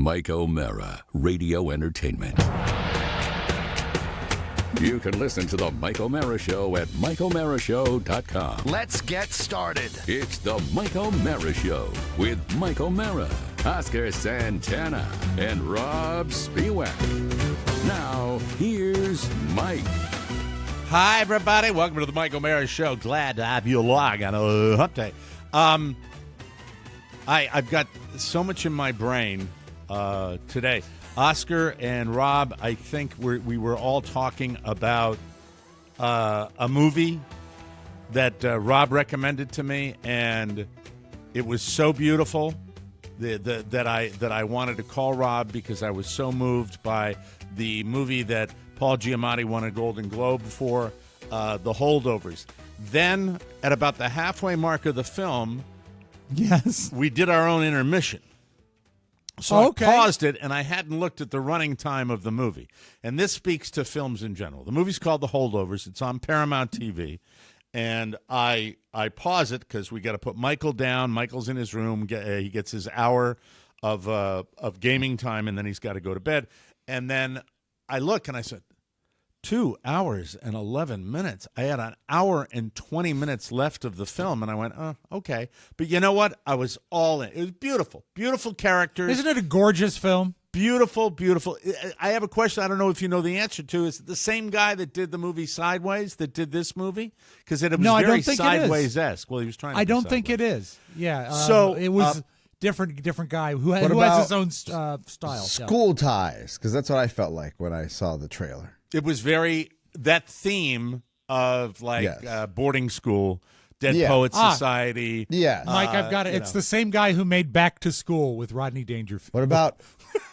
Mike O'Mara, Radio Entertainment. You can listen to the Mike O'Mara Show at MikeO'MaraShow.com. Let's get started. It's the Mike O'Mara Show with Mike O'Mara, Oscar Santana, and Robb Spiewak. Now, here's Mike. Hi, everybody. Welcome to the Mike O'Mara Show. Glad to have you along on a hump day. I've got so much in my brain today. Oscar and Robb, I think we were all talking about a movie that Robb recommended to me, and it was so beautiful that I wanted to call Robb because I was so moved by the movie that Paul Giamatti won a Golden Globe for, The Holdovers. Then, at about the halfway mark of the film, yes, we did our own intermission. So I paused it, and I hadn't looked at the running time of the movie. And this speaks to films in general. The movie's called The Holdovers. It's on Paramount TV. And I pause it because we got to put Michael down. Michael's in his room. He gets his hour of gaming time, and then he's got to go to bed. And then I look, and I said, 2 hours and 11 minutes. I had an hour and 20 minutes left of the film, and I went, oh, okay. But you know what? I was all in. It was beautiful. Beautiful characters. Isn't it a gorgeous film? Beautiful, beautiful. I have a question I don't know if you know the answer to. Is it the same guy that did the movie Sideways that did this movie? Because it was very Sideways-esque. Well, he was trying to I don't think it is. Yeah. So it was different guy who has his own style. School ties, because that's what I felt like when I saw the trailer. It was that theme of boarding school, Dead Poets Society. Yeah. Mike, I've got it. It's the same guy who made Back to School with Rodney Dangerfield. What about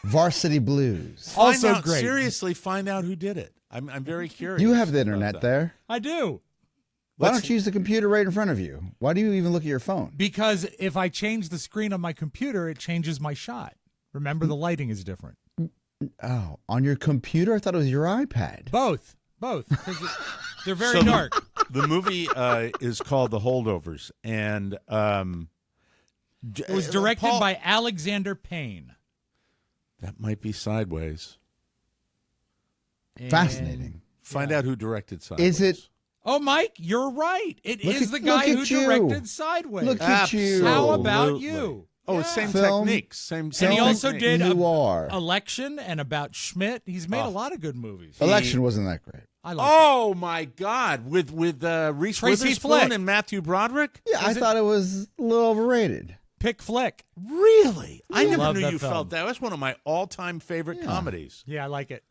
Varsity Blues? Also great. Seriously, find out who did it. I'm very curious. You have the internet there. I do. Why don't you use the computer right in front of you? Why do you even look at your phone? Because if I change the screen on my computer, it changes my shot. Remember, the lighting is different. Oh, on your computer? I thought it was your iPad. Both. They're very dark. The movie is called The Holdovers, and it was directed by Alexander Payne. That might be Sideways. Fascinating. Find out who directed Sideways. Is it? Oh, Mike, you're right. It is the guy who directed Sideways. Look at you. How about you? Oh, same techniques. Same and he also did Noir. Election and About Schmidt. He's made a lot of good movies. Election wasn't that great. I like it. My God. With Reese Tracy Witherspoon Flick. and Matthew Broderick? Yeah, I thought it was a little overrated. Pick Flick. Really? Yeah. I never Love knew that you film. felt that. That's one of my all-time favorite comedies. Yeah, I like it.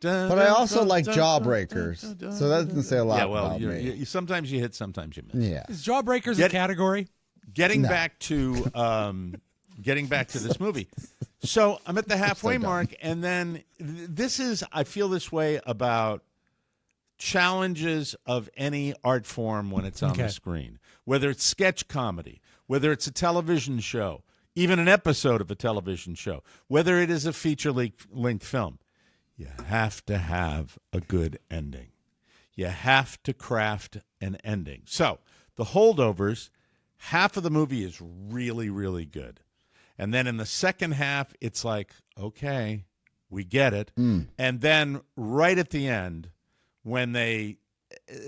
But I also like Jawbreakers, so that doesn't say a lot about me. You sometimes you hit, sometimes you miss. Yeah. Is Jawbreakers a category? Getting back to this movie. So I'm at the halfway mark, and then I feel this way about challenges of any art form when it's on the screen, whether it's sketch comedy, whether it's a television show, even an episode of a television show, whether it is a feature-length film. You have to have a good ending. You have to craft an ending. So The Holdovers, half of the movie is really, really good. And then in the second half, it's like, okay, we get it. And then right at the end, when they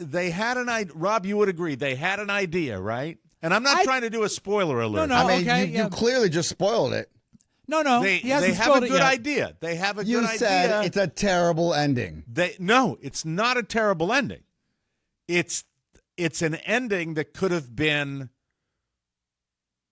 had an idea, Robb, you would agree, they had an idea, right? And I'm not trying to do a spoiler alert. No, I mean, you clearly just spoiled it. No, they have a good idea. They have a good idea. You said it's a terrible ending. No, it's not a terrible ending. It's an ending that could have been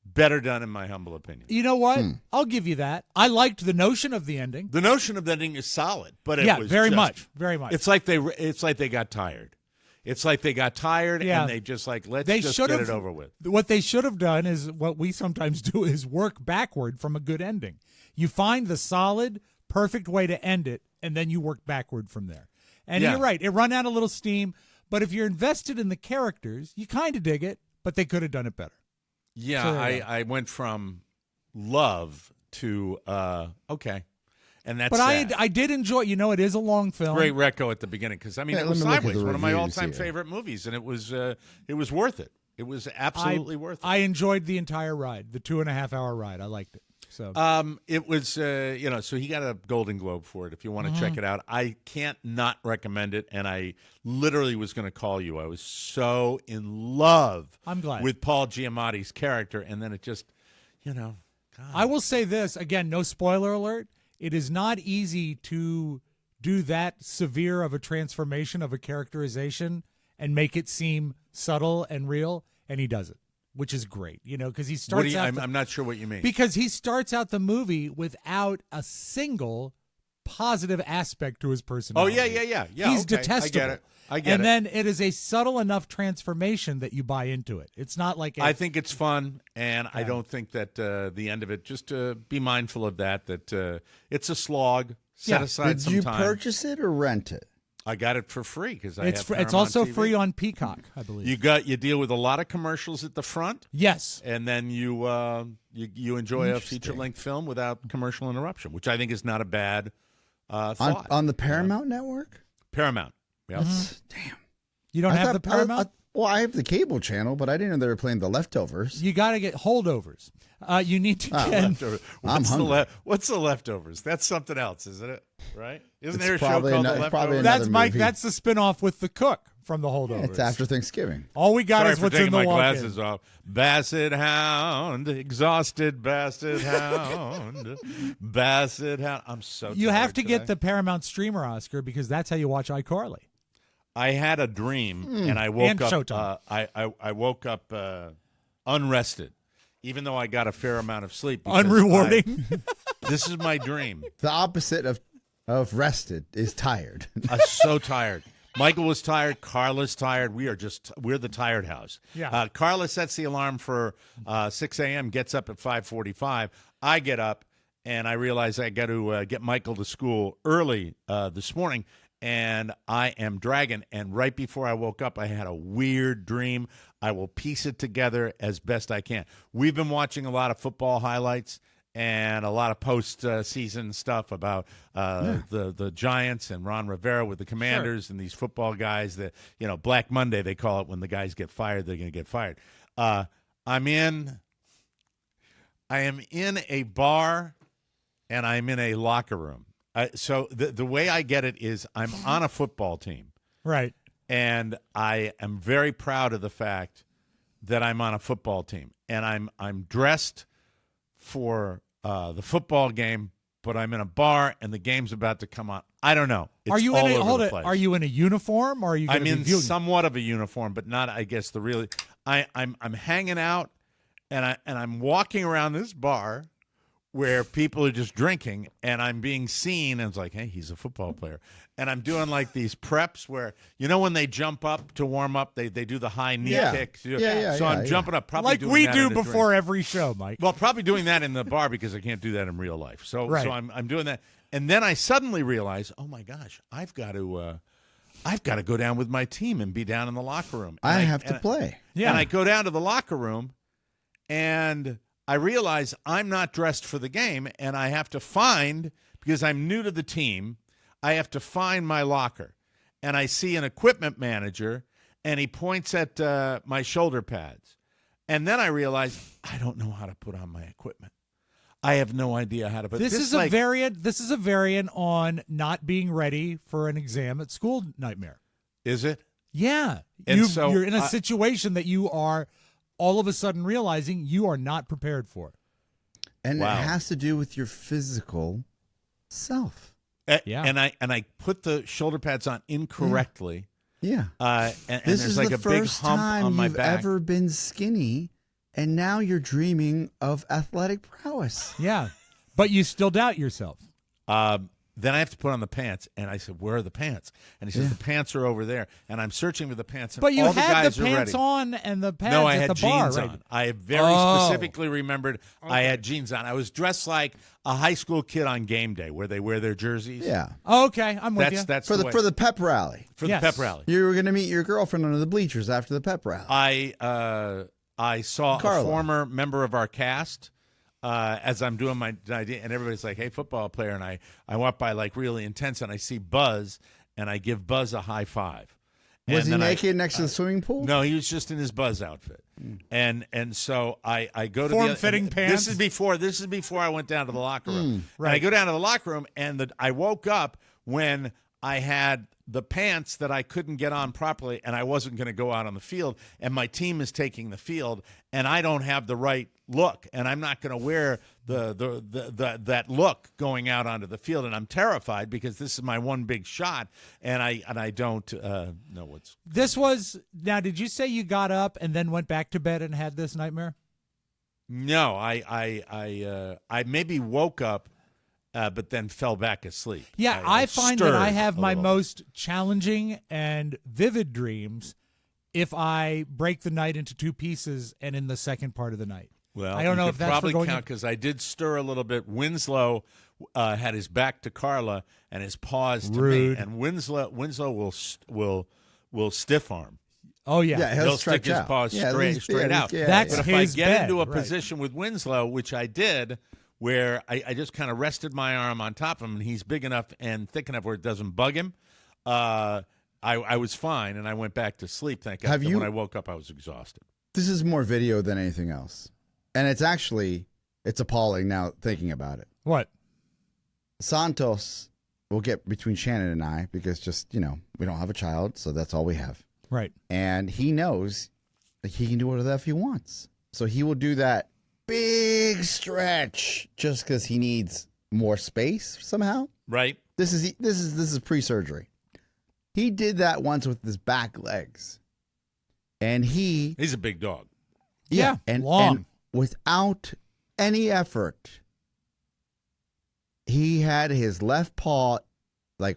better done, in my humble opinion. You know what? I'll give you that. I liked the notion of the ending. The notion of the ending is solid, but it was very just, much. It's like they got tired. It's like they got tired and they just let's just get it over with. What they should have done is what we sometimes do is work backward from a good ending. You find the solid, perfect way to end it, and then you work backward from there. And you're right. It run out a little steam, but if you're invested in the characters, you kind of dig it, but they could have done it better. Yeah, So I went from love to okay. And that's but I did enjoy. You know, it is a long film. Great reco at the beginning because it was Sideways, one of my all-time favorite movies, and it was worth it. It was absolutely worth it. I enjoyed the entire ride, the 2.5-hour ride. I liked it. So it was, so he got a Golden Globe for it. If you want to check it out, I can't not recommend it. And I literally was going to call you. I was so in love. I'm glad. With Paul Giamatti's character, and then it just, God. I will say this again. No spoiler alert. It is not easy to do that severe of a transformation of a characterization and make it seem subtle and real, and he does it, which is great, because he starts out... I'm not sure what you mean. Because he starts out the movie without a single positive aspect to his personality. Oh, yeah. He's okay. detestable. I get it. And then it is a subtle enough transformation that you buy into it. It's not like I think it's fun, and I don't think that the end of it, just be mindful of that it's a slog. Set aside some time. Did you purchase it or rent it? I got it for free because it's also TV. free on Peacock, I believe. You deal with a lot of commercials at the front. Yes, and then you enjoy a feature-length film without commercial interruption, which I think is not a bad thought. On the Paramount Network? Paramount. Yep. Damn. You don't have the Paramount? Well, I have the cable channel, but I didn't know they were playing The Leftovers. You got to get Holdovers. You need to get... Leftovers. What's the Leftovers? That's something else, isn't it? Right? Isn't there a show called The Leftovers? That's Mike. That's the spinoff with the cook from the Holdovers. Yeah, it's after Thanksgiving. All we got is what's in the my walk-in. glasses off. Basset hound, exhausted basset hound, basset hound. I'm so tired. You have to get the Paramount streamer, Oscar, because that's how you watch iCarly. I had a dream, and I woke up. Showtime. I woke up unrested, even though I got a fair amount of sleep. Unrewarding. This is my dream. The opposite of rested is tired. I'm so tired. Michael was tired. Carla's tired. We're the tired house. Yeah. Carla sets the alarm for 6 a.m., gets up at 5:45. I get up, and I realize I got to get Michael to school early this morning. And I am dragging. And right before I woke up, I had a weird dream. I will piece it together as best I can. We've been watching a lot of football highlights and a lot of post-season stuff about the Giants and Ron Rivera with the Commanders and these football guys that, Black Monday, they call it when the guys get fired, they're going to get fired. I am in a bar and I'm in a locker room. So the way I get it is I'm on a football team. Right. And I am very proud of the fact that I'm on a football team. And I'm dressed for the football game, but I'm in a bar and the game's about to come on. I don't know. It's are you all in over the place. Are you in a uniform or are you I'm in somewhat of a uniform, but not, I guess, the really I'm hanging out and I'm walking around this bar where people are just drinking, and I'm being seen, and it's like, hey, he's a football player. And I'm doing, like, these preps where, when they jump up to warm up, they do the high knee kicks. So I'm jumping up, probably like doing we that do in a before drink. every show, Mike. Well, probably doing that in the bar because I can't do that in real life. So I'm doing that. And then I suddenly realize, oh, my gosh, I've got to go down with my team and be down in the locker room. And I have to play. Yeah. And I go down to the locker room, and I realize I'm not dressed for the game, and I have to find, because I'm new to the team, I have to find my locker. And I see an equipment manager, and he points at my shoulder pads. And then I realize I don't know how to put on my equipment. I have no idea how to put this is a variant. This is a variant on not being ready for an exam at school nightmare. Is it? Yeah. And you're in a situation that you are all of a sudden realizing you are not prepared for. And it has to do with your physical self. Yeah. And I put the shoulder pads on incorrectly. Yeah. And this there's is like the a big first hump time on my you've back. ever been skinny, and now you're dreaming of athletic prowess. Yeah. But you still doubt yourself. Then I have to put on the pants, and I said, "Where are the pants?" And he says, "The pants are over there." And I'm searching for the pants, and but you all the had guys the are pants ready. on and the pads No, I at had the bar, jeans right? on. I very specifically remembered I had jeans on. I was dressed like a high school kid on game day, where they wear their jerseys. Yeah. Okay, I'm with you. That's for the way. the pep rally. For the pep rally. You were going to meet your girlfriend under the bleachers after the pep rally. I saw Carla. a former member of our cast as I'm doing my idea, and everybody's like, "Hey, football player," and I walk by like really intense, and I see Buzz, and I give Buzz a high five, And was he naked next to the swimming pool? No, he was just in his Buzz outfit. And so I go to form-fitting pants. This is before I went down to the locker room. Right. And I go down to the locker room, and I woke up when I had the pants that I couldn't get on properly, and I wasn't going to go out on the field, and my team is taking the field, and I don't have the right look, and I'm not going to wear that look going out onto the field, and I'm terrified because this is my one big shot, and I don't know what's. This was now. Did you say you got up and then went back to bed and had this nightmare? No, I maybe woke up. But then fell back asleep. Yeah, I find that I have my little. most challenging and vivid dreams if I break the night into two pieces and in the second part of the night. Well, I don't know you if could that's probably for going count because I did stir a little bit. Winslow had his back to Carla and his paws to Rude. me, and Winslow will stiff arm. Oh yeah, Yeah, He'll stretch stick his out. paws Yeah, straight out. yeah, That's But if his I get bed, into a right. position with Winslow, which I did, where I just kind of rested my arm on top of him, and he's big enough and thick enough where it doesn't bug him, I was fine, and I went back to sleep, thank God. When I woke up, I was exhausted. This is more video than anything else. And it's appalling now thinking about it. What? Santos will get between Shannon and I because we don't have a child, so that's all we have. Right. And he knows that he can do whatever he wants. So he will do that big stretch just because he needs more space somehow. Right. This is pre-surgery. He did that once with his back legs. And He's a big dog. Yeah, and long. and without any effort, he had his left paw like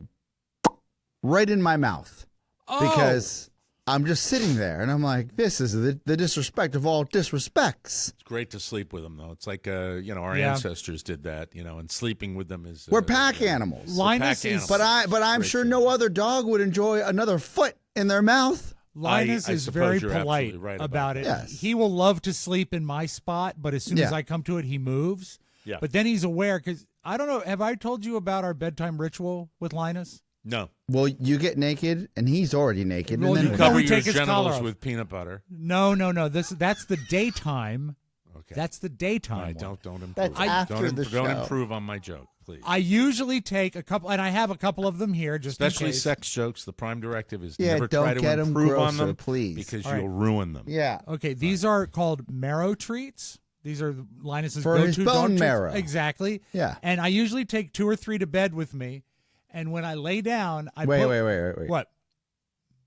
right in my mouth because I'm just sitting there and I'm like, this is the disrespect of all disrespects. It's great to sleep with them, though. It's like, our ancestors did that, and sleeping with them is. We're pack animals. Linus is, But I'm Great sure thing. no other dog would enjoy another foot in their mouth. Linus I is suppose very you're polite absolutely right about it. Yes. He will love to sleep in my spot, but as soon as Yeah. I come to it, he moves. Yeah. But then he's aware because I don't know. Have I told you about our bedtime ritual with Linus? No. Well, you get naked and he's already naked. Well, and you then cover Cover we your take his collar genitals off. with peanut butter. No. That's the daytime. Okay. That's the daytime. All right, one. don't improve. That's after the Don't show. improve on my joke, please. I usually take a couple, and I have a couple of them here, just Especially in case. sex jokes. The prime directive is Yeah, never don't try to get 'em improve on grosser, them, please. because All right. you'll ruin them. Yeah. Okay, these are called marrow treats. These are Linus's For go-to his dog bone treats. marrow. Exactly. Yeah. And I usually take 2 or 3 to bed with me, and when I lay down, I Wait. put What?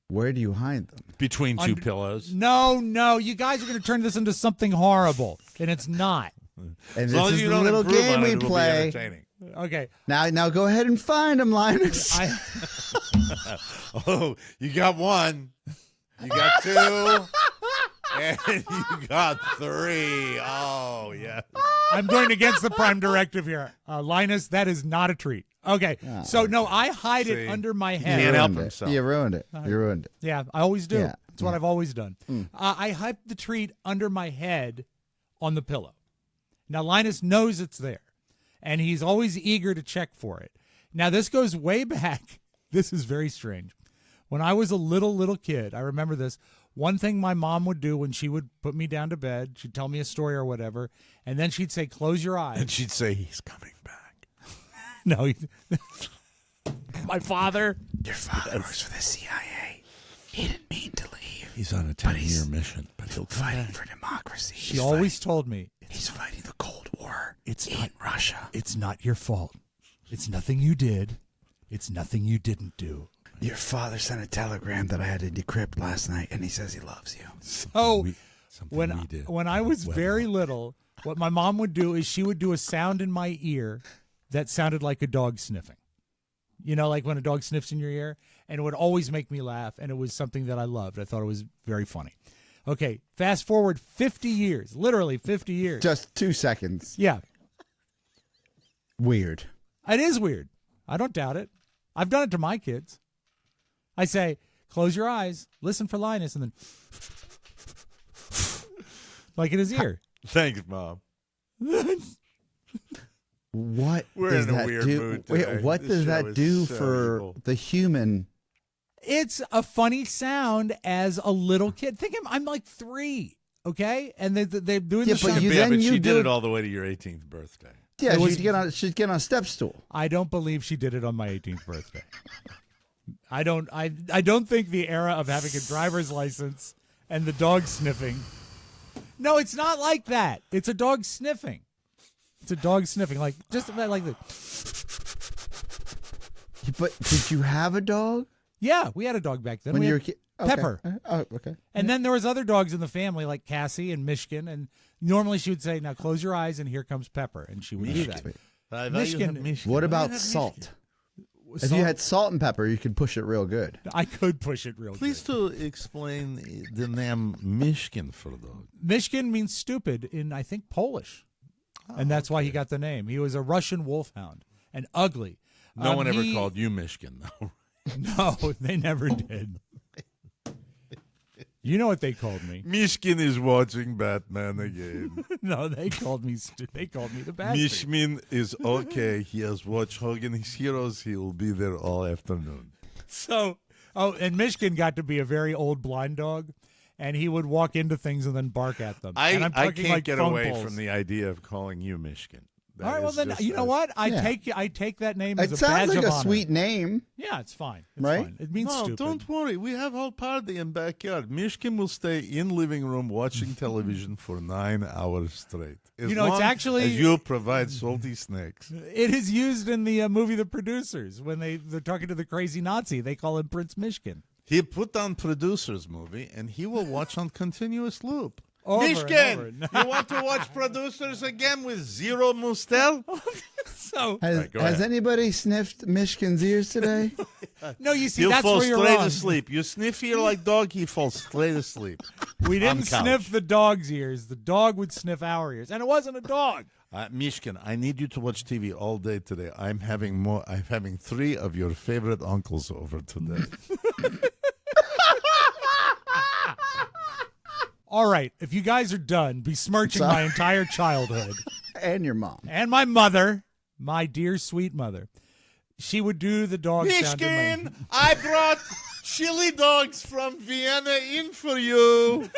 Where do you hide them? Between two Under- pillows. No, you guys are going to turn this into something horrible, and it's not. And As this long as is you the don't little improve game on it, we it'll be play. entertaining. Okay. Now go ahead and find them, Linus. Oh, you got 1. You got 2. And you got 3. Oh, yeah. I'm going against the prime directive here. Linus, that is not a treat. Okay. So, no, I hide See, it under my you head. can't help ruined it. himself. You ruined it. You ruined it. Yeah, I always do. Yeah. That's what I've always done. I hide the treat under my head on the pillow. Now, Linus knows it's there, and he's always eager to check for it. Now, this goes way back. This is very strange. When I was a little kid, I remember this. One thing my mom would do when she would put me down to bed, she'd tell me a story or whatever, and then she'd say, close your eyes. And she'd say, he's coming back. No, my father. Your father works for the CIA. He didn't mean to leave. He's on a 10-year mission, but he'll come Fighting back. for democracy. She always told me, He's fighting the Cold War It's in not- Russia. it's not your fault. It's nothing you did. It's nothing you didn't do. Your father sent a telegram that I had to decrypt last night, and he says he loves you. So Something when we did. I was very little, what my mom would do is she would do a sound in my ear that sounded like a dog sniffing. You know, like when a dog sniffs in your ear, and it would always make me laugh, and it was something that I loved. I thought it was very funny. Okay, fast forward 50 years, literally 50 years. Just 2 seconds. Yeah, Weird. it is weird. I don't doubt it. I've done it to my kids. I say, close your eyes, listen for Linus, and then like in his ear. Thanks, Mom. What We're does in a that weird do? mood Wait, today. what This does show that is do so for evil. the human? It's a funny sound as a little kid. Think I'm like 3, okay? And they're doing the sound. But she did it all the way to your 18th birthday. Yeah, she'd get on a step stool. I don't believe she did it on my 18th birthday. I don't think the era of having a driver's license and the dog sniffing. No, it's not like that. It's a dog sniffing. It's a dog sniffing, like just like this. But did you have a dog? Yeah, we had a dog back then. When you were a kid? Okay. Pepper. Oh, okay. And then there was other dogs in the family, like Cassie and Michigan, and normally she would say, "Now close your eyes, and here comes Pepper," and she would do that. Michigan. What about salt? If you had salt and pepper, you could push it real good. I could push it real good. Please to explain the name Michigan for the dog. Michigan means stupid in, I think, Polish. And that's why he got the name. He was a Russian wolfhound and ugly. No one ever called you Michigan, though. No, they never did. You know what they called me? Michigan is watching Batman again. No, they called me the bastard. Mishmin is okay. He has watched Hogan His Heroes. He will be there all afternoon. So, and Michigan got to be a very old blind dog, and he would walk into things and then bark at them. I can't like get phone away polls. from the idea of calling you Michigan. All right, well then, you know what? I take that name as It a sounds badge like of a honor. sweet name. Yeah, it's fine. It's Right? fine. It means No, stupid. don't worry. We have whole party in backyard. Michigan will stay in living room watching television for 9 hours straight. As It's long actually as you provide salty snacks. It is used in the movie The Producers when they're talking to the crazy Nazi. They call him Prince Michigan. He put on Producers movie, and he will watch on continuous loop. Over and Michigan, over. you want to watch Producers again with zero mustel? So Has ahead. anybody sniffed Michigan's ears today? no, you see, He'll that's fall where you're straight wrong. asleep. You sniff here like dog, he falls straight asleep. We On didn't couch. sniff the dog's ears. The dog would sniff our ears, and it wasn't a dog. Michigan, I need you to watch TV all day today. I'm having 3 of your favorite uncles over today. All right, if you guys are done besmirching my entire childhood And your mom. and my mother, my dear sweet mother, she would do the dog sound. in my- Michigan, I brought chili dogs from Vienna in for you.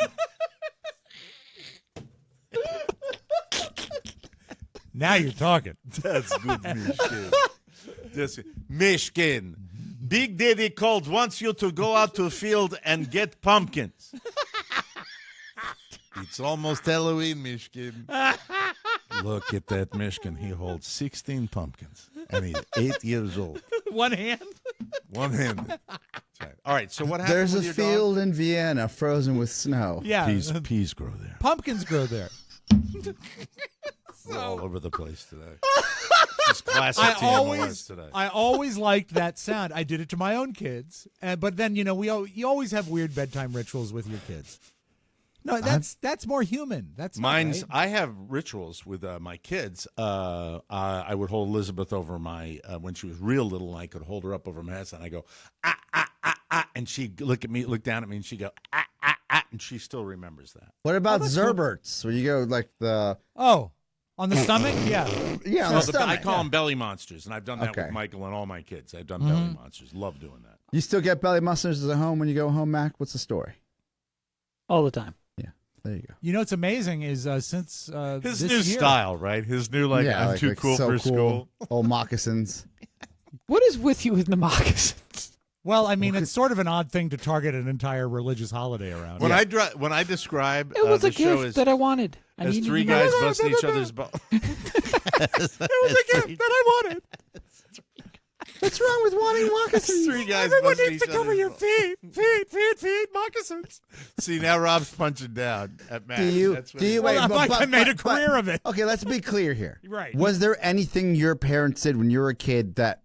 Now you're talking. That's good, Michigan. Michigan, Big Daddy Colt wants you to go out to field and get pumpkins. It's almost Halloween, Michigan. Look at that Michigan. He holds 16 pumpkins, and he's 8 years old. One hand. One-handed. Right. All right, so what happened There's a with your field in Vienna frozen with snow. Yeah, dog? Peas grow there. pumpkins grow there. We're all over the place today. Just classic I TMOS today. always liked that sound. I did it to my own kids, but then you always have weird bedtime rituals with your kids. No, that's more human. That's not Mine's. right. I have rituals with my kids. I would hold Elizabeth over my when she was real little, and I could hold her up over my head, and I go and she'd look down at me, and she'd go and she still remembers that. What about that's cool. Zerberts? Where you go like the on the stomach, yeah. on the I stomach. call them belly monsters, and I've done that Okay. with Michael and all my kids. I've done belly monsters. Love doing that. You still get belly monsters at home when you go home, Mac? What's the story? All the time. Yeah, there you go. You know what's amazing is since His this new year, style, right? His new I'm too cool so for school. Old moccasins. What is with you with the moccasins? Well, I mean, it's sort of an odd thing to target an entire religious holiday around. When I describe It was the a show gift as that I wanted. I as needed 3 to know. guys busting each other's butt. It was a gift that I wanted. What's wrong with wanting moccasins? 3 guys Everyone busting needs to each cover other's your butt. feet, moccasins. See, now Rob's punching down at Matt. Do you? That's what Do he- you? Well, Wait, I made a career of it. Okay, let's be clear here. Right. Was there anything your parents did when you were a kid that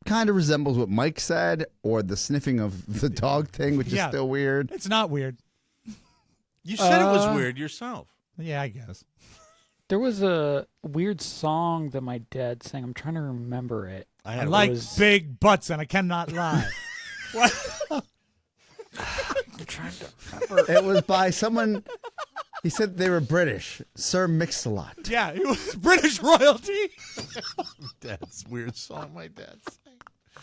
kind of resembles what Mike said, or the sniffing of the dog thing, which is still weird? It's not weird. You said it was weird yourself. Yeah, I guess. There was a weird song that my dad sang. I'm trying to remember it. I like big butts, and I cannot lie. What? I'm trying to remember. It was by someone. He said they were British. Sir Mix-a-Lot. Yeah, it was British royalty. Dad's weird song my dad sang.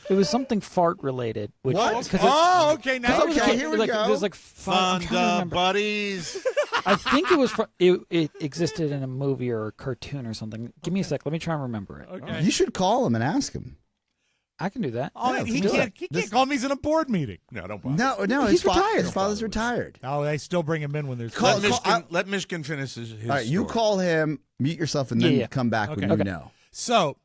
It was something fart related. Which, What? Oh, okay. Now Okay, here we go. There's like I'm trying to Thunder remember. buddies. I think it was it existed in a movie or a cartoon or something. Give me a sec. Let me try and remember it. Okay. You should call him and ask him. I can do that. Oh, Yeah, he let's do can't. it. He can't call me. He's in a board meeting. No, don't bother. No, He's retired. his father's retired. Oh, they still bring him in when there's. Let Michigan finish his All right, you story. call him, mute yourself, and then Yeah. come back when Okay. you know. So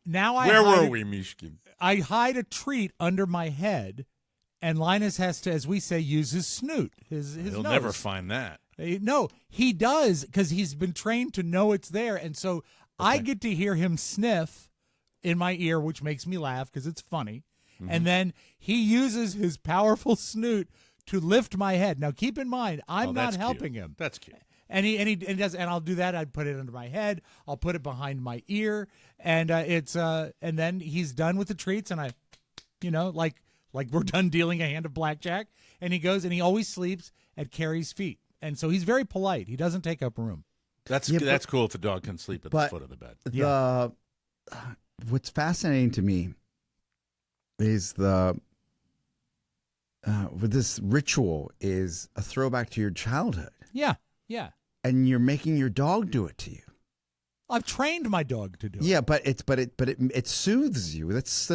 now Where were we, Michigan? I hide a treat under my head, and Linus has to, as we say, use his snoot. His He'll nose. never find that. No, he does because he's been trained to know it's there, and so I get to hear him sniff in my ear, which makes me laugh because it's funny. Mm-hmm. And then he uses his powerful snoot to lift my head. Now, keep in mind, I'm Oh, not that's helping cute. him. That's cute. And he does, and I'll do that. I'd put it under my head. I'll put it behind my ear, and and then he's done with the treats, and I, like we're done dealing a hand of blackjack, and he goes and he always sleeps at Carrie's feet, and so he's very polite. He doesn't take up room. That's Yeah, that's cool if a dog can sleep at the but- foot of the bed. What's fascinating to me is with this ritual is a throwback to your childhood, Yeah. and you're making your dog do it to you. I've trained my dog to do it. Yeah, but it soothes you. That's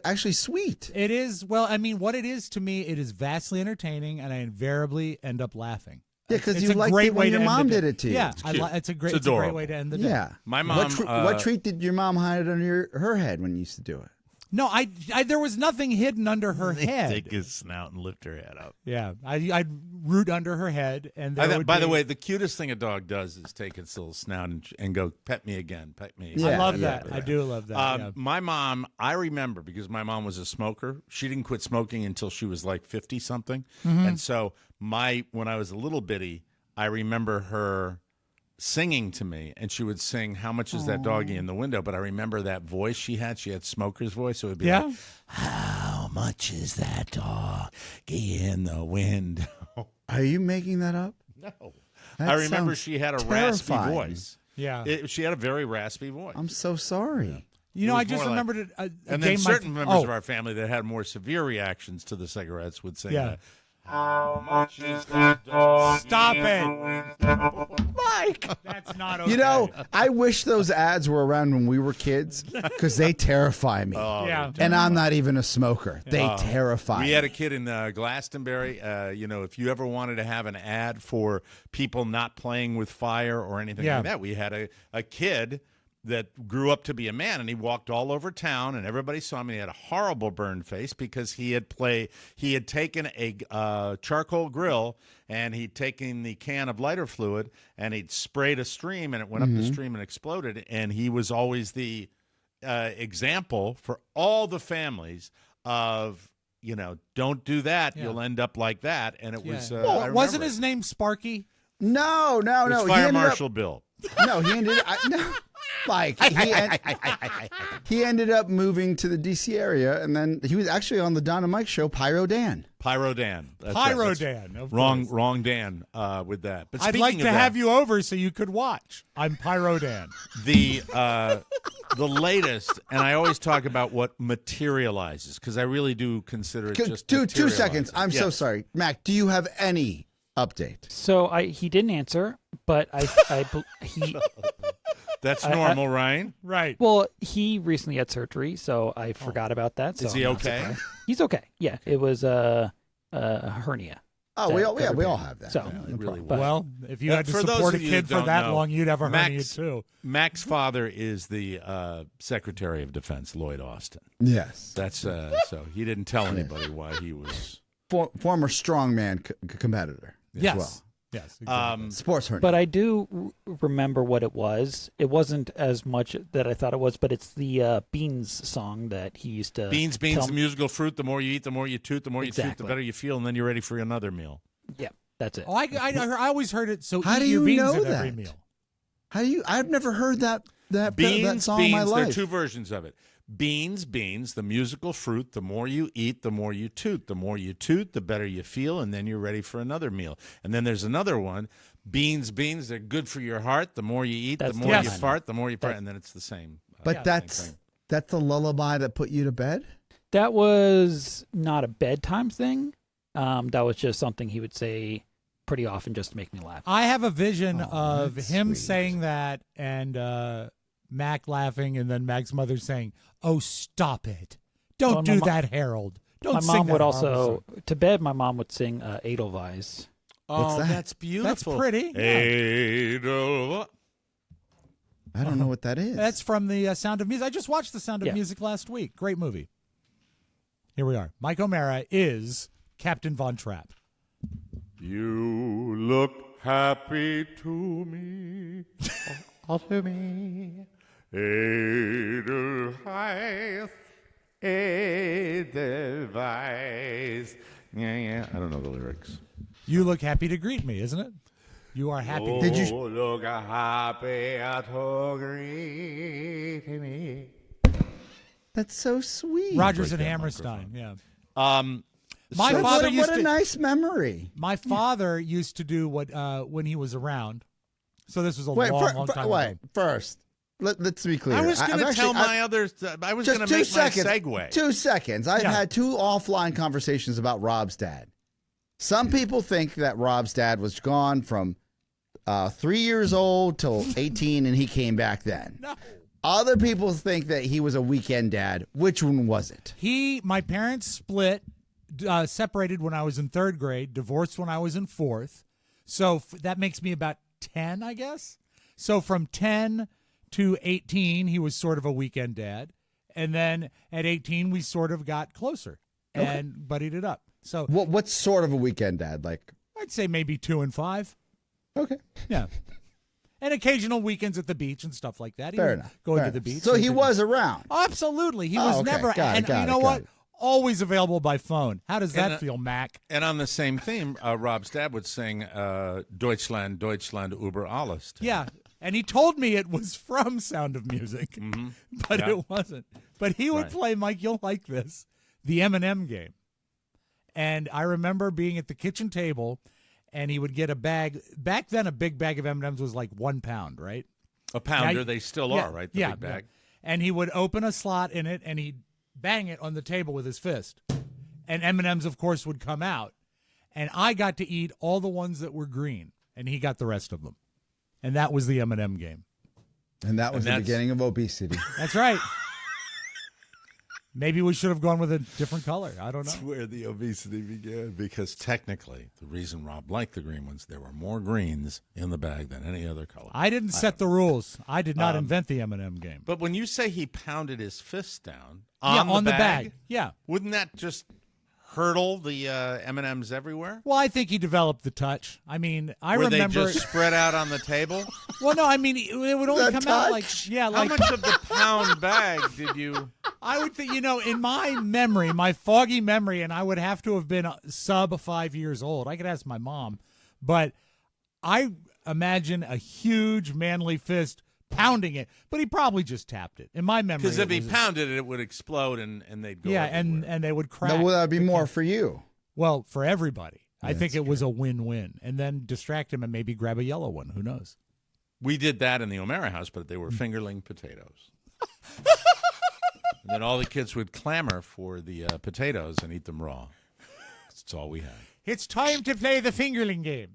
actually sweet. It is. Well, I mean, what it is to me, it is vastly entertaining, and I invariably end up laughing. Yeah, because It's you a liked great it way when your to end mom the did day. it to you. Yeah, It's cute. it's a great It's great adorable. way to end the day. Yeah. My mom. What treat did your mom hide under her head when you used to do it? No, I there was nothing hidden under her head. Take his snout and lift her head up. Yeah, I'd root under her head, and there would By the be- way, the cutest thing a dog does is take its little snout and go, pet me again, pet me. Again. I Yeah, love yeah, that. yeah. I do love that. Yeah. My mom, I remember because my mom was a smoker. She didn't quit smoking until she was like 50 something, and so when I was a little bitty, I remember her singing to me, and she would sing "How much is that doggy in the window?" But I remember that voice she had. She had smoker's voice, so it would be like, "How much is that doggy in the window?" Are you making that up? No, That I remember sounds she had a terrifying. raspy voice. Yeah. She had a very raspy voice. I'm so sorry. You know, It I was just more like- remembered a And game then certain my, members oh, of our family that had more severe reactions to the cigarettes would say, Yeah. that. How much is that dog? Stop it. Mike! That's not okay. You know, I wish those ads were around when we were kids because they terrify me. Yeah. And I'm not even a smoker. They terrify We me. had a kid in Glastonberry. If you ever wanted to have an ad for people not playing with fire or anything Yeah. like that, we had a kid that grew up to be a man, and he walked all over town, and everybody saw him. And he had a horrible burned face because he had taken a charcoal grill, and he'd taken the can of lighter fluid, and he'd sprayed a stream, and it went up the stream and exploded. And he was always the example for all the families of, don't do that. Yeah. You'll end up like that. And it was I Well, wasn't remember his name Sparky? No. it was He Fire ended Marshal Bill. No, he ended no. Mike, he ended up moving to the D.C. area, and then he was actually on the Don and Mike show, Pyro Dan. Pyro Dan. That's Pyro right. Dan. Of Wrong, course. wrong Dan with that. But I'd like speaking to of that, have you over so you could watch. I'm Pyro Dan. the latest, and I always talk about what materializes because I really do consider it just Two seconds. materializing. I'm so Yes. sorry, Mac. Do you have any update? So he didn't answer, but he That's normal, Ryan. Right. well he recently had surgery, so I forgot about that. So Is he I'm not okay? surprised. He's okay. Yeah, it was a hernia. Oh, we all have that. So it really but- Well, if you had to For those support a of you kid that for don't that know, long, you'd have a hernia Max- too. Mac's father is the Secretary of Defense, Lloyd Austin. Yes, That's so he didn't tell anybody why he was. former strongman competitor. As Yes. well. Yes. Exactly. Sports hernia. But I do remember what it was. It wasn't as much that I thought it was, but it's the Beans song that he used to. Beans, tell the musical fruit. The more you eat, the more you toot. The more you toot, the Exactly. better you feel, and then you're ready for another meal. Yeah, that's it. Oh, I always heard it. So How eat do your you beans know at every that? meal. How do you? I've never heard that Beans, song in my there are life. two versions of it. Beans, the musical fruit. The more you eat, the more you toot. The more you toot, the better you feel, and then you're ready for another meal. And then there's another one. Beans, they're good for your heart. The more you eat, That's the the more one you I know. fart. The more you fart, and then it's the same. But same that's thing. That's the lullaby that put you to bed? That was not a bedtime thing. That was just something he would say pretty often just to make me laugh. I have a vision of him sweet. saying that and Mac laughing, and then Mac's mother saying, "Oh, stop it. Don't Well, do my that, Harold. Don't My sing mom that would horrible also, song." to bed, my mom would sing Edelweiss. Oh, that? that's beautiful. That's pretty. Yeah. Edel- I don't know what that is. That's from the Sound of Music. I just watched The Sound of Yeah. Music last week. Great movie. Here we are. Mike O'Mara is Captain Von Trapp. You look happy to me. to me. Edelweiss, Edelweiss. Yeah. I don't know the lyrics. You look happy to greet me, isn't it? You are happy. Did you- Oh, look happy to greet me. That's so sweet. Rodgers Break and that Hammerstein. Yeah. My My What father a- used what a to. nice memory. My father used to do what when he was around. So this was a Wait, long time ago. first. Let's be clear. I was going to I've tell actually- my others. I was just going to 2 make seconds. my segue. 2 seconds. I've Yeah. had 2 offline conversations about Robb's dad. Some people think that Robb's dad was gone from 3 years old till 18, and he came back then. No. Other people think that he was a weekend dad. Which one was it? My parents split, separated when I was in 3rd grade, divorced when I was in 4th. So that makes me about 10, I guess. So from 10 to 18, he was sort of a weekend dad. And then at 18, we sort of got closer and buddied it up. So What's sort of a weekend dad? Like, I'd say maybe 2 and 5. okay, Yeah. And occasional weekends at the beach and stuff like that. He fair would enough. Go Fair into the enough. beach. So and he do- was around. Absolutely. He Oh, was okay. never. Got it, and got you it, know got what? it. Always available by phone. How does that feel, Mac? And on the same theme, Robb's dad would sing Deutschland, Deutschland über alles. Yeah. And he told me it was from Sound of Music, but Yeah. it wasn't. But he would Right. play, Mike, you'll like this, the Eminem Game. And I remember being at the kitchen table, and he would get a bag. Back then, a big bag of M&Ms was like 1 pound, right? A pounder, Now- they still Yeah, are, right? The yeah, big bag. yeah. And he would open a slot in it, and he'd bang it on the table with his fist. And M&Ms, of course, would come out. And I got to eat all the ones that were green, and he got the rest of them. And that was the M&M Game. And that was And the that's- beginning of obesity. That's right. Maybe we should have gone with a different color. I don't That's know. where the obesity began. Because technically, the reason Robb liked the green ones, there were more greens in the bag than any other color. I didn't set the rules. I did not invent the M&M Game. But when you say he pounded his fist down Yeah, on, the bag. Yeah. wouldn't that just hurtle the M&Ms everywhere? Well, I think he developed the touch. I mean, I Were remember. they just spread out on the table? Well, no, I mean, it would only The come out like, touch? yeah, How like much of the pound bag did you? I would think, in my memory, my foggy memory, and I would have to have been sub 5 years old. I could ask my mom, but I imagine a huge manly fist pounding it, but he probably just tapped it. In my memory, Because if it he was- pounded it, it would explode and they'd go. yeah, everywhere. and they would crack. Now, would that be more for you? Well, for everybody, I think that's it was a win-win, and then distract him and maybe grab a yellow one. Who knows? We did that in the O'Mara house, but they were fingerling potatoes. And then all the kids would clamor for the potatoes and eat them raw. That's all we had. It's time to play the fingerling game.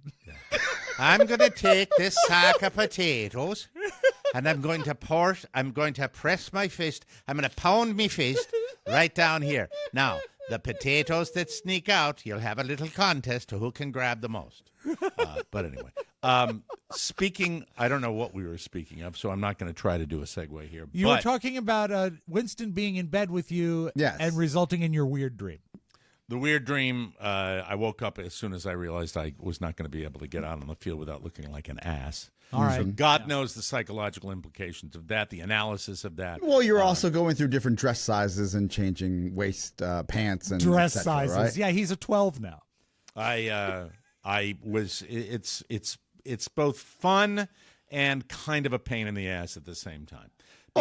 I'm going to take this sack of potatoes and I'm going to press my fist. I'm going to pound my fist right down here. Now, the potatoes that sneak out, you'll have a little contest to who can grab the most. But anyway, speaking, I don't know what we were speaking of, so I'm not going to try to do a segue here. You but were talking about Winston being in bed with you Yes. and resulting in your weird dream. the weird dream, I woke up as soon as I realized I was not going to be able to get out on the field without looking like an ass. All right. So God knows the psychological implications of that, the analysis of that. Well, you're also going through different dress sizes and changing waist pants and Dress et cetera, sizes. right? Yeah, he's a 12 now. I was. It's both fun and kind of a pain in the ass at the same time.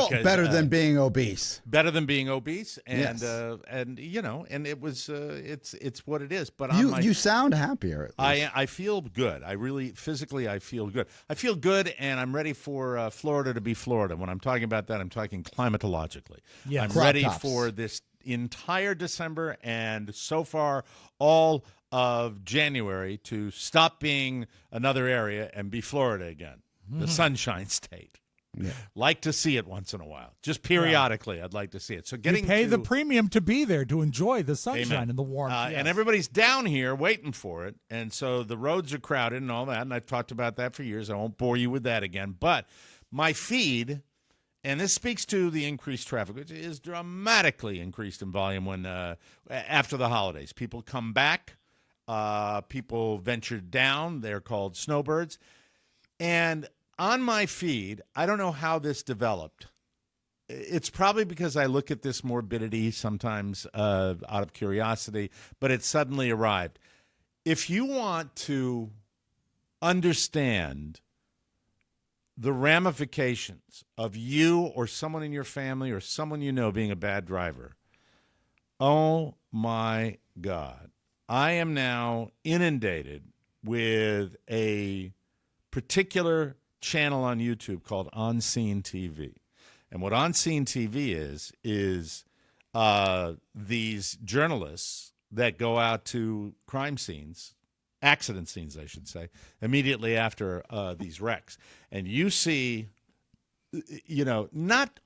Because, better than being obese. Better than being obese, and Yes. and and it was it's what it is. But You sound happier. At least. I feel good. I really physically I feel good. I feel good, and I'm ready for Florida to be Florida. When I'm talking about that, I'm talking climatologically. Yeah, I'm crop ready tops. for this entire December and so far all of January to stop being another area and be Florida again, the Sunshine State. Yeah. Like to see it once in a while, just periodically. I'd like to see it. So You pay the premium to be there to enjoy the sunshine Amen. and the warmth. Yes. And everybody's down here waiting for it. And so the roads are crowded and all that. And I've talked about that for years. I won't bore you with that again. But my feed, and this speaks to the increased traffic, which is dramatically increased in volume when after the holidays. People come back. People venture down. They're called snowbirds. And on my feed, I don't know how this developed. It's probably because I look at this morbidity sometimes out of curiosity, but it suddenly arrived. If you want to understand the ramifications of you or someone in your family or someone you know being a bad driver, oh my God. I am now inundated with a particular channel on YouTube called On Scene TV. And what On Scene TV is these journalists that go out to crime scenes, accident scenes, I should say, immediately after these wrecks. And you see, not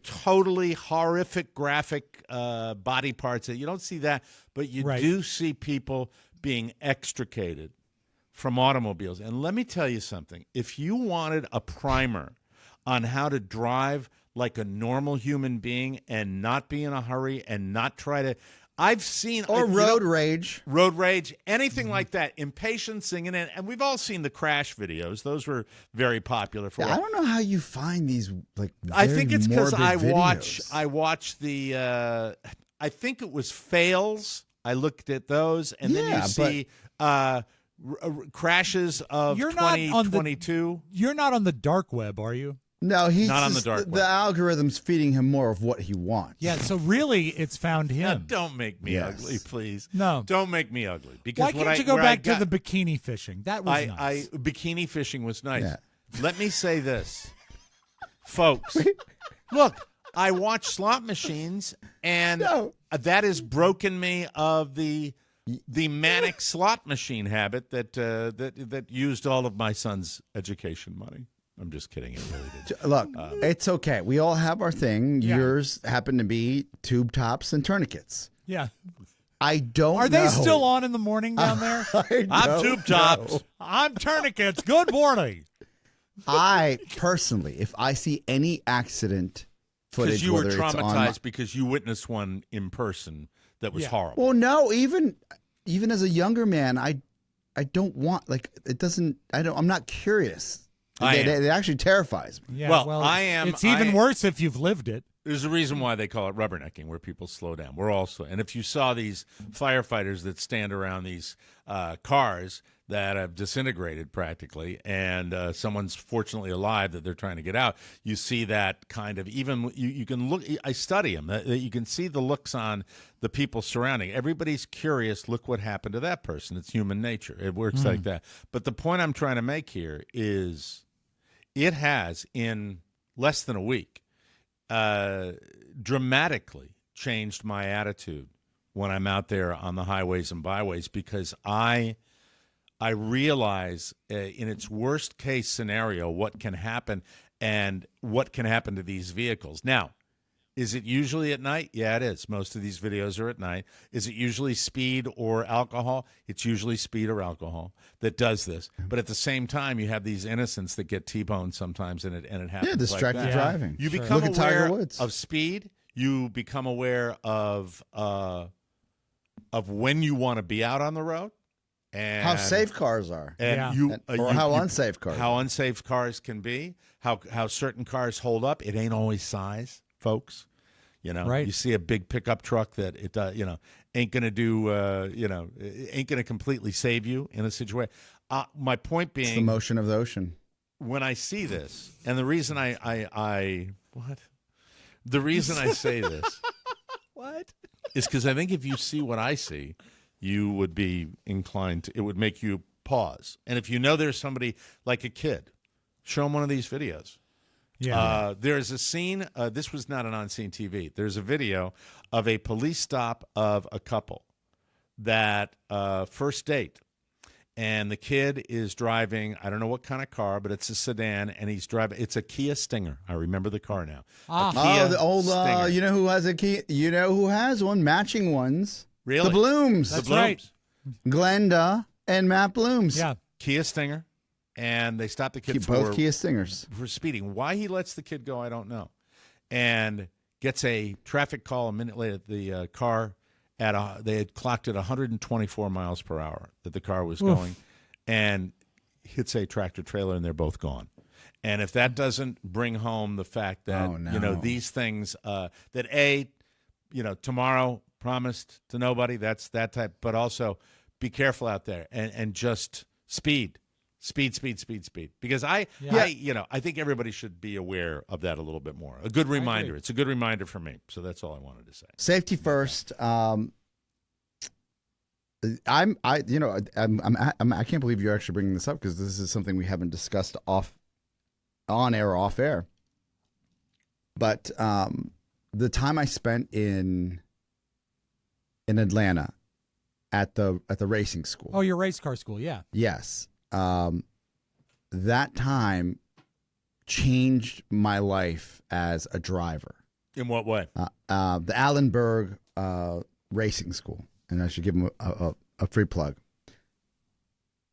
totally horrific, graphic body parts. You don't see that, but you do see people being extricated from automobiles. And let me tell you something. If you wanted a primer on how to drive like a normal human being and not be in a hurry and not try to I've seen road rage, anything like that, impatience singing in, and we've all seen the crash videos. Those were very popular for. Yeah, I don't know how you find these I think it's because I videos. watch the. I think it was fails. I looked at those, and then you see crashes of 2022. You're not on the dark web, are you? No, he's not on the dark web. The algorithm's feeding him more of what he wants. Yeah, so really, it's found him. Now, don't make me ugly, please. No, don't make me ugly. Because why can't you go back to the bikini fishing? That was nice. Bikini fishing was nice. Yeah. Let me say this, folks. Look, I watch slot machines, and that has broken me of the manic slot machine habit that used all of my son's education money. I'm just kidding. It really did. Look, it's okay. We all have our thing. Yeah. Yours happen to be tube tops and tourniquets. Yeah. I don't Are they still on in the morning down there? I'm tube tops. I'm tourniquets. Good morning. I personally, if I see any accident footage, because you were traumatized because you witnessed one in person that was horrible. Well, no, even as a younger man, I don't want it doesn't. I'm not curious. It actually terrifies me. Yeah, well, I am. It's even worse if you've lived it. There's a reason why they call it rubbernecking, where people slow down. We're also, and if you saw these firefighters that stand around these cars that have disintegrated practically, and someone's fortunately alive that they're trying to get out, you see that kind of even you can look. I study them. You can see the looks on the people surrounding. Everybody's curious. Look what happened to that person. It's human nature. It works like that. But the point I'm trying to make here is, it has in less than a week dramatically changed my attitude when I'm out there on the highways and byways, because I realize in its worst case scenario what can happen and what can happen to these vehicles. Now, is it usually at night? Yeah, it is. Most of these videos are at night. Is it usually speed or alcohol? It's usually speed or alcohol that does this. But at the same time, you have these innocents that get T-boned sometimes, and it happens. Yeah, distracted like that. driving. You become Look at aware Tiger Woods. of speed. You become aware of when you want to be out on the road. And how safe cars are, and how unsafe cars. How unsafe cars can be. How certain cars hold up. It ain't always size, folks. You see a big pickup truck that it ain't gonna do. Ain't gonna completely save you in a situation. My point being, it's the motion of the ocean. When I see this, and the reason I what The reason I say this What? is because I think if you see what I see, you would be inclined to, it would make you pause. And if you know there's somebody like a kid, show them one of these videos. Yeah. There's a scene, this was not an on-scene TV. There's a video of a police stop of a couple that first date. And the kid is driving, I don't know what kind of car, but it's a sedan, and he's driving, it's a Kia Stinger. I remember the car now. The old, Stinger. you know who has a Kia? You know who has one? Matching ones. Really? The Blooms. That's the Blooms. right. Glenda and Matt Blooms. Yeah. Kia Stinger, and they stopped the kid Both Kia Stingers. for speeding. Why he lets the kid go, I don't know. And gets a traffic call a minute later. The car they had clocked at 124 miles per hour that the car was going, and hits a tractor trailer, and they're both gone. And if that doesn't bring home the fact that these things that tomorrow promised to nobody, that's that type, but also be careful out there and just speed. Because I think everybody should be aware of that a little bit more. A good reminder. It's a good reminder for me. So that's all I wanted to say. Safety first. I can't believe you're actually bringing this up because this is something we haven't discussed on air or off air. But the time I spent in Atlanta at the racing school. Oh, your race car school, yeah. Yes. That time changed my life as a driver. In what way? The Allenberg Racing School, and I should give them a free plug.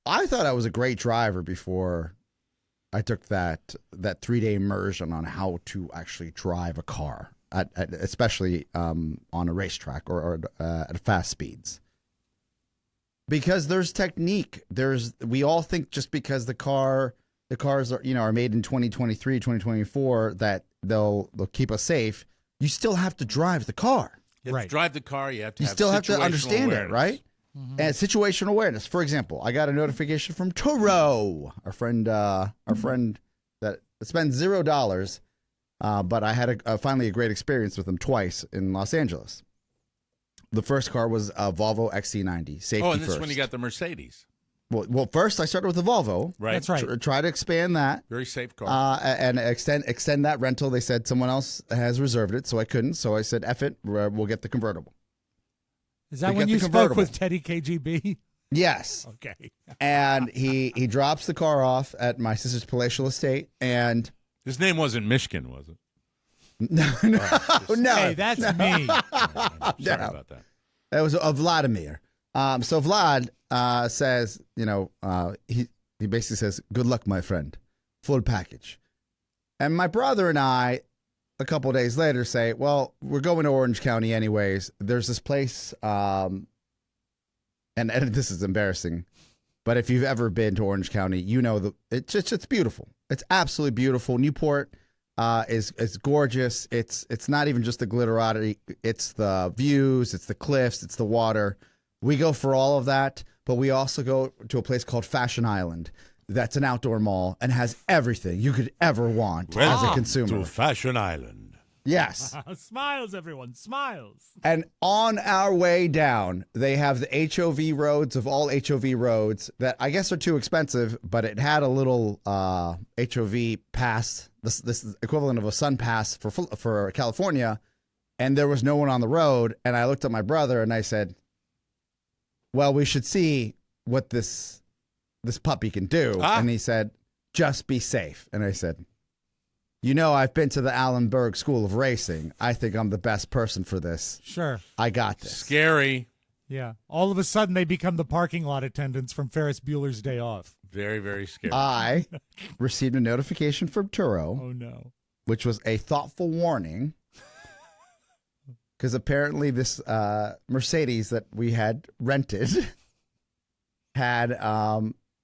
I thought I was a great driver before I took that 3-day immersion on how to actually drive a car, especially on a racetrack or at fast speeds. Because there's technique. We all think just because the cars are made in 2023, 2024 that they'll keep us safe. You still have to drive the car. You have to drive the car. You have to. You still have to understand awareness. it, right? Mm-hmm. And situational awareness. For example, I got a notification from Turo, our friend that spends $0, but I had finally a great experience with him twice in Los Angeles. The first car was a Volvo XC90. Safety and this first. is when you got the Mercedes. Well, first I started with the Volvo. Right. That's right. Try to expand that. Very safe car. And extend that rental. They said someone else has reserved it, so I couldn't. So I said, F it, we'll get the convertible. Is that when you spoke with Teddy KGB? Yes. Okay. And he drops the car off at my sister's palatial estate, and his name wasn't Mishkin, was it? No. Hey, that's me. Sorry about that. It was Vladimir. So Vlad says, he basically says, "Good luck, my friend. Full package." And my brother and I, a couple of days later, say, "Well, we're going to Orange County anyways. There's this place, and this is embarrassing, but if you've ever been to Orange County, you know it's beautiful. It's absolutely beautiful. Newport." Is gorgeous. It's not even just the glitterati. It's the views. It's the cliffs. It's the water. We go for all of that, but we also go to a place called Fashion Island. That's an outdoor mall and has everything you could ever want as a consumer. To Fashion Island. Yes. Smiles, everyone. Smiles. And on our way down, they have the HOV roads of all HOV roads that I guess are too expensive, but it had a little HOV pass. This is equivalent of a sun pass for California, and there was no one on the road. And I looked at my brother and I said, "Well, we should see what this puppy can do." And he said, "Just be safe." And I said, I've been to the Allenberg School of Racing. I think I'm the best person for this. Sure. I got this. Scary. Yeah. All of a sudden, they become the parking lot attendants from Ferris Bueller's Day Off. Very, very scary. I received a notification from Turo. Oh, no. Which was a thoughtful warning. Because apparently this Mercedes that we had rented had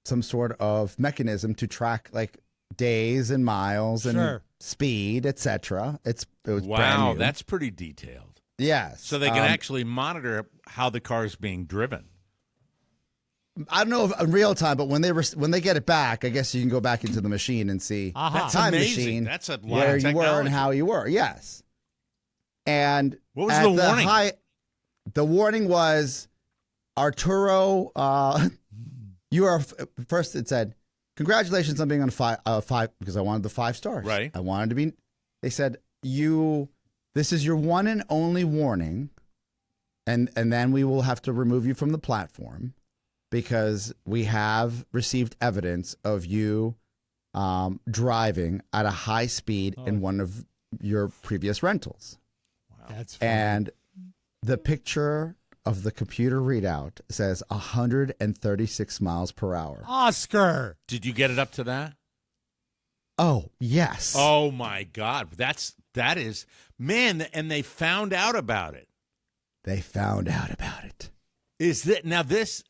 some sort of mechanism to track like days and miles and speed, etc. It was brand new. That's pretty detailed. Yes. So they can actually monitor how the car is being driven. I don't know if in real time, but when they get it back, I guess you can go back into the machine and see That's time amazing. machine That's a lot where of you were and technology. how you were. Yes. And what was at the warning? The warning was, Arturo, you are first. It said, "Congratulations on being on five because I wanted the 5 stars. Right. I wanted to be." They said, "This is your one and only warning, and then we will have to remove you from the platform because we have received evidence of you driving at a high speed in one of your previous rentals." Wow. That's funny. And the picture of the computer readout says 136 miles per hour. Oscar. Did you get it up to that? Oh, yes. Oh my God. That is, man, and they found out about it. They found out about it. Is that now this?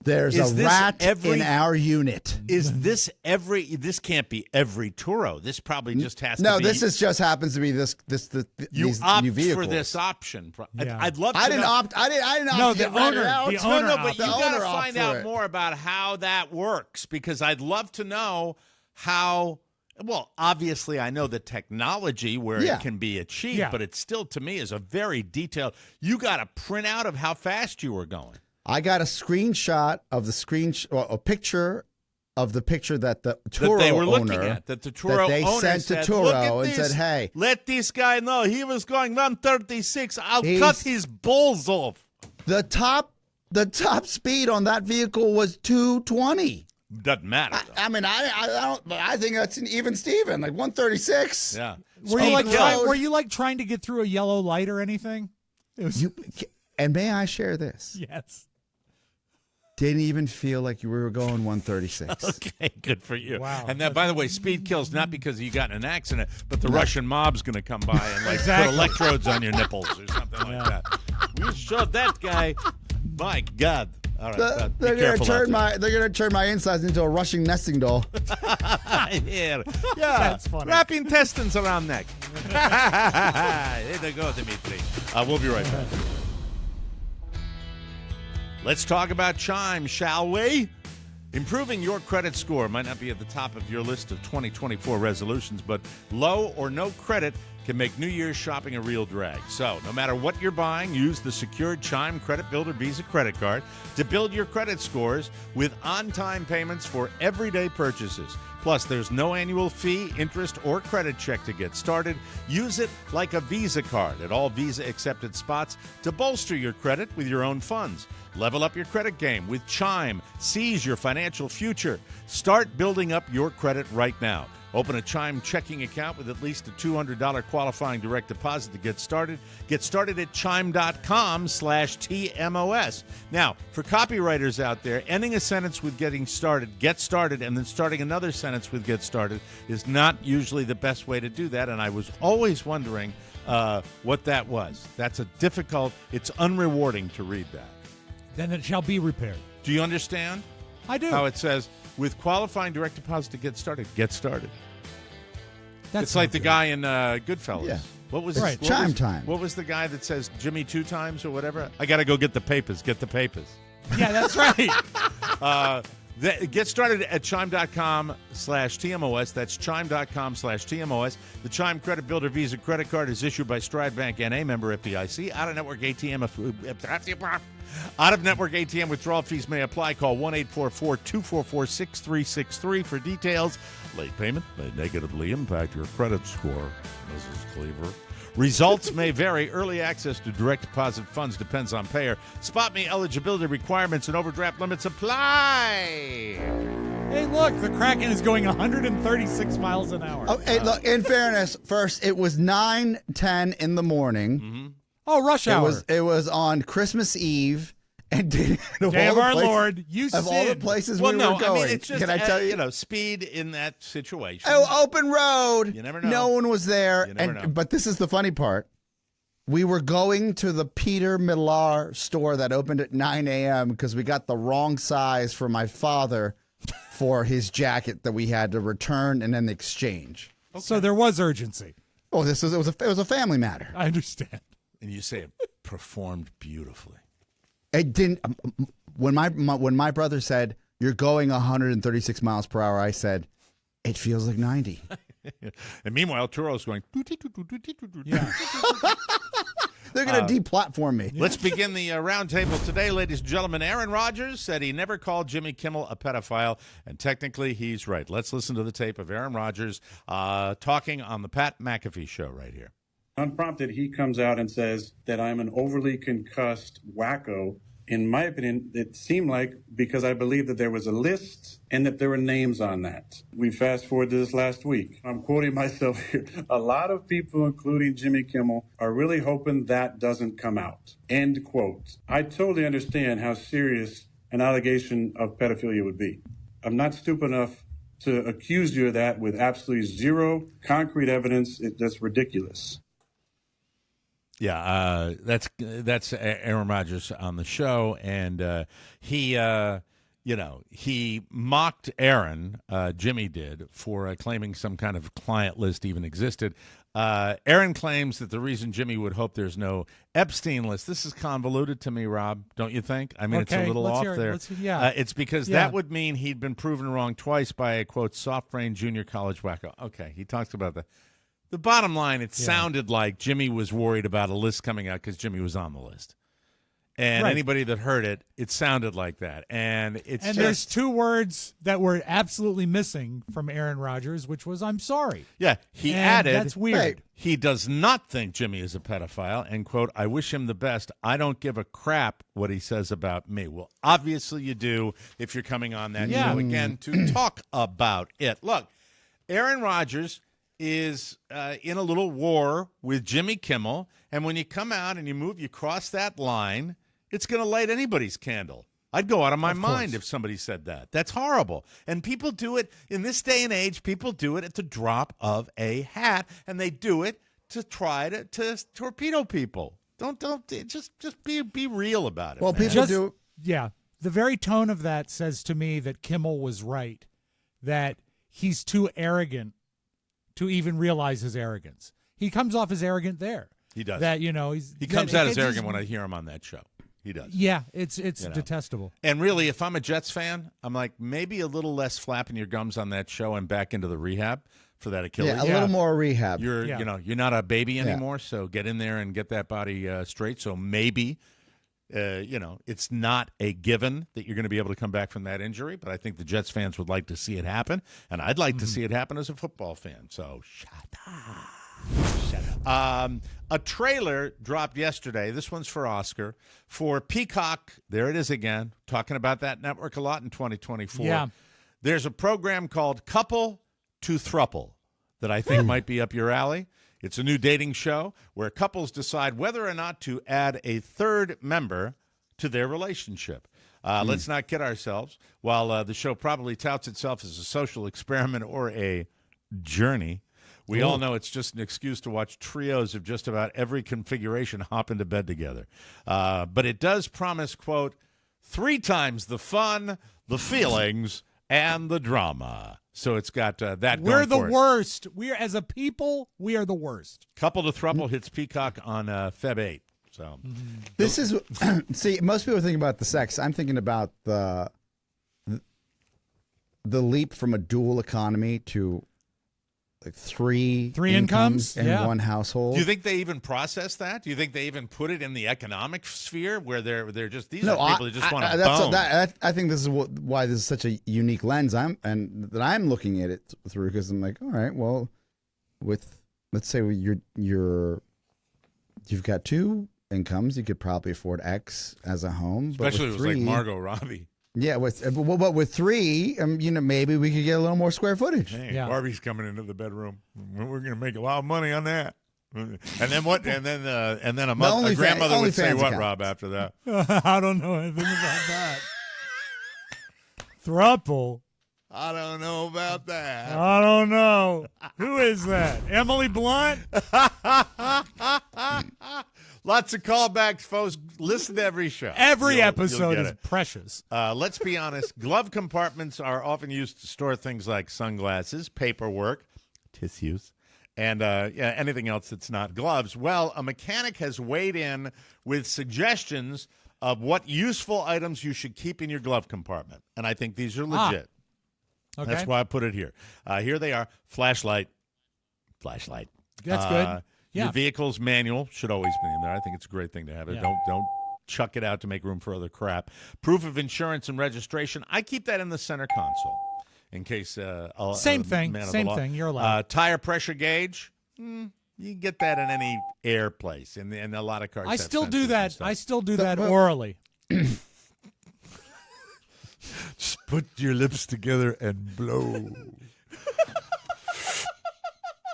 There's Is a this rat every- in our unit. Is this this can't be every Turo. This probably just has No, to be. this is just happens to be you these opt new vehicles. for this option. Yeah. I'd love to I didn't know. opt. I didn't opt No, to the get ratted owner- out. the No, owner but you The got to owner find opted for out it. more about how that works because I'd love to know how. Well, obviously, I know the technology where Yeah. it can be achieved, Yeah. but it still, to me, is a very detailed. You got a printout of how fast you were going. I got a screenshot of a picture of the picture that the Turo That they were owner, looking at, that the Turo that they owner sent said, to "Look at Turo and this. said, hey, Let this guy know he was going 136. I'll He's- cut his balls off." the top speed on that vehicle was 220. Doesn't matter. Though. I mean, I don't. But I think that's an even Steven, like 136. Yeah. Were you like Speed road. trying to get through a yellow light or anything? It was And may I share this? yes. Didn't even feel like you were going 136. Okay, good for you. Wow. And that, by the way, speed kills not because you got in an accident, but the Russian mob's going to come by and like Exactly. put electrodes on your nipples or something like that. We shot that guy. My God. All right. They're gonna turn my insides into a Russian nesting doll. Yeah. That's funny. Wrap intestines around neck. Here they go, Dimitri. We'll be right back. Let's talk about Chime, shall we? Improving your credit score might not be at the top of your list of 2024 resolutions, but low or no credit can make New Year's shopping a real drag. So, no matter what you're buying, use the secured Chime Credit Builder Visa credit card to build your credit scores with on-time payments for everyday purchases. Plus, there's no annual fee, interest, or credit check to get started. Use it like a Visa card at all Visa-accepted spots to bolster your credit with your own funds. Level up your credit game with Chime. Seize your financial future. Start building up your credit right now. Open a Chime checking account with at least a $200 qualifying direct deposit to get started. Get started at chime.com/TMOS. Now, for copywriters out there, ending a sentence with get started, and then starting another sentence with get started is not usually the best way to do that, and I was always wondering what that was. That's it's unrewarding to read that. Then it shall be repaired. Do you understand I do. how it says, with qualifying direct deposit to get started, get started? That's It's like not the good. guy in Goodfellas. Yeah. What was Right. what Chime was- time. What was the guy that says Jimmy 2 times or whatever? I got to go get the papers. Get the papers. Yeah, that's right. Get started at chime.com/TMOS. That's chime.com/TMOS. The Chime Credit Builder Visa credit card is issued by Stride Bank NA, member FDIC. Out-of-network ATM withdrawal fees may apply. Call 1-844-244-6363 for details. Late payment may negatively impact your credit score, Mrs. Cleaver. Results may vary. Early access to direct deposit funds depends on payer. Spot me eligibility requirements and overdraft limits apply. Hey, look, the Kraken is going 136 miles an hour. Oh, hey, look. In fairness, first it was 9:10 in the morning. Oh, rush hour. It was on Christmas Eve, and Day of our Lord, you of all the sinned. places Well, we no, were going. I mean, it's just, Can I tell you? speed in that situation. Oh, open road. You never know. No one was there. You never know. But this is the funny part. We were going to the Peter Millar store that opened at 9 a.m. because we got the wrong size for my father for his jacket that we had to return and then exchange. So there was urgency. Oh, it was a family matter. I understand. And you say it performed beautifully. It didn't. When my brother said you're going 136 miles per hour, I said it feels like 90. And meanwhile, Turo's going. Yeah. They're going to deplatform me. Let's begin the roundtable today, ladies and gentlemen. Aaron Rodgers said he never called Jimmy Kimmel a pedophile, and technically he's right. Let's listen to the tape of Aaron Rodgers talking on the Pat McAfee show right here. Unprompted, he comes out and says that I'm an overly concussed wacko. In my opinion, it seemed like because I believe that there was a list and that there were names on that. We fast forward to this last week. I'm quoting myself here. A lot of people, including Jimmy Kimmel, are really hoping that doesn't come out. End quote. I totally understand how serious an allegation of pedophilia would be. I'm not stupid enough to accuse you of that with absolutely zero concrete evidence. That's ridiculous. Yeah, that's Aaron Rodgers on the show, and he mocked Aaron, Jimmy did, for claiming some kind of client list even existed. Aaron claims that the reason Jimmy would hope there's no Epstein list. This is convoluted to me, Rob, don't you think? I mean, Okay, it's a little let's off hear it. there. It's because that would mean he'd been proven wrong twice by a, quote, soft-brained junior college wacko. Okay, he talks about that. The bottom line, it sounded like Jimmy was worried about a list coming out because Jimmy was on the list. And anybody that heard it, it sounded like that. And there's two words that were absolutely missing from Aaron Rodgers, which was "I'm sorry." Yeah, he added, that's weird. He does not think Jimmy is a pedophile, and, quote, I wish him the best. I don't give a crap what he says about me. Well, obviously you do if you're coming on that show again to talk about it. Look, Aaron Rodgers is in a little war with Jimmy Kimmel, and when you come out and you cross that line, it's going to light anybody's candle. I'd go out of my mind if somebody said that. That's horrible. And people do it in this day and age. People do it at the drop of a hat, and they do it to try to torpedo people. Don't just be real about it. Well, man. people do. Yeah, the very tone of that says to me that Kimmel was right, that he's too arrogant to even realize his arrogance. He comes off as arrogant there. He does. He comes out as arrogant when I hear him on that show. He does. Yeah, it's detestable. And really, if I'm a Jets fan, I'm like, maybe a little less flapping your gums on that show and back into the rehab for that Achilles. Yeah, a little more rehab. You're not a baby anymore, so get in there and get that body straight. So maybe, it's not a given that you're going to be able to come back from that injury, but I think the Jets fans would like to see it happen, and I'd like to see it happen as a football fan. So shut up. A trailer dropped yesterday. This one's for Oscar, for Peacock. There it is again. Talking about that network a lot in 2024. Yeah. There's a program called Couple to Thruple that I think might be up your alley. It's a new dating show where couples decide whether or not to add a third member to their relationship. Let's not kid ourselves. While the show probably touts itself as a social experiment or a journey, we all know it's just an excuse to watch trios of just about every configuration hop into bed together. But it does promise, quote, 3 times the fun, the feelings, and the drama. So it's got that We're going the for it. worst. As a people, we are the worst. Couple to Thruple hits Peacock on Feb 8. So This is see. Most people think about the sex. I'm thinking about the leap from a dual economy to like three incomes in one household. do you think they even process that? Do you think they even put it in the economic sphere where they're just these No, are people who just want to that's bone? I think this is why this is such a unique lens. I'm looking at it through, because I'm like, all right, well, let's say you've got 2 incomes, you could probably afford X as a home, Especially but it with was 3, like Margot Robbie. Yeah, with 3, maybe we could get a little more square footage. Hey, Yeah. Barbie's coming into the bedroom. We're going to make a lot of money on that. And then what? And then a grandmother would say what, Rob? After that, I don't know anything about that. Thruple. I don't know about that. I don't know. Who is that? Emily Blunt? Lots of callbacks, folks. Listen to every show. Every You'll episode get is it. precious. Let's be honest. Glove compartments are often used to store things like sunglasses, paperwork, tissues, and anything else that's not gloves. Well, a mechanic has weighed in with suggestions of what useful items you should keep in your glove compartment. And I think these are legit. Okay. That's why I put it here. Here they are. Flashlight. flashlight. That's good. Yeah. Your vehicle's manual should always be in there. I think it's a great thing to have it. Yeah. Don't chuck it out to make room for other crap. Proof of insurance and registration. I keep that in the center console in case. Same thing. Same thing. You're allowed. Tire pressure gauge. You can get that in any air place, and a lot of cars. I have still do sensors and that. stuff. I still do that orally. Just put your lips together and blow.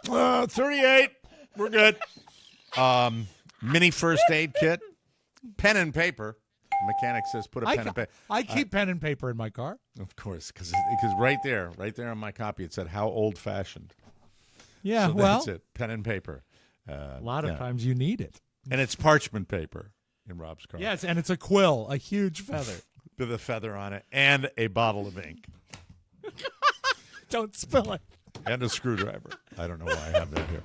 38. We're good. Mini first aid kit. Pen and paper. Mechanic says put a pen and paper. I keep pen and paper in my car. Of course, because right there on my copy, it said how old-fashioned. Yeah, So well, that's it. Pen and paper. a lot of times you need it. And it's parchment paper in Rob's car. Yes, and it's a quill, a huge feather. With a feather on it and a bottle of ink. Don't spill it. And a screwdriver. I don't know why I have that here.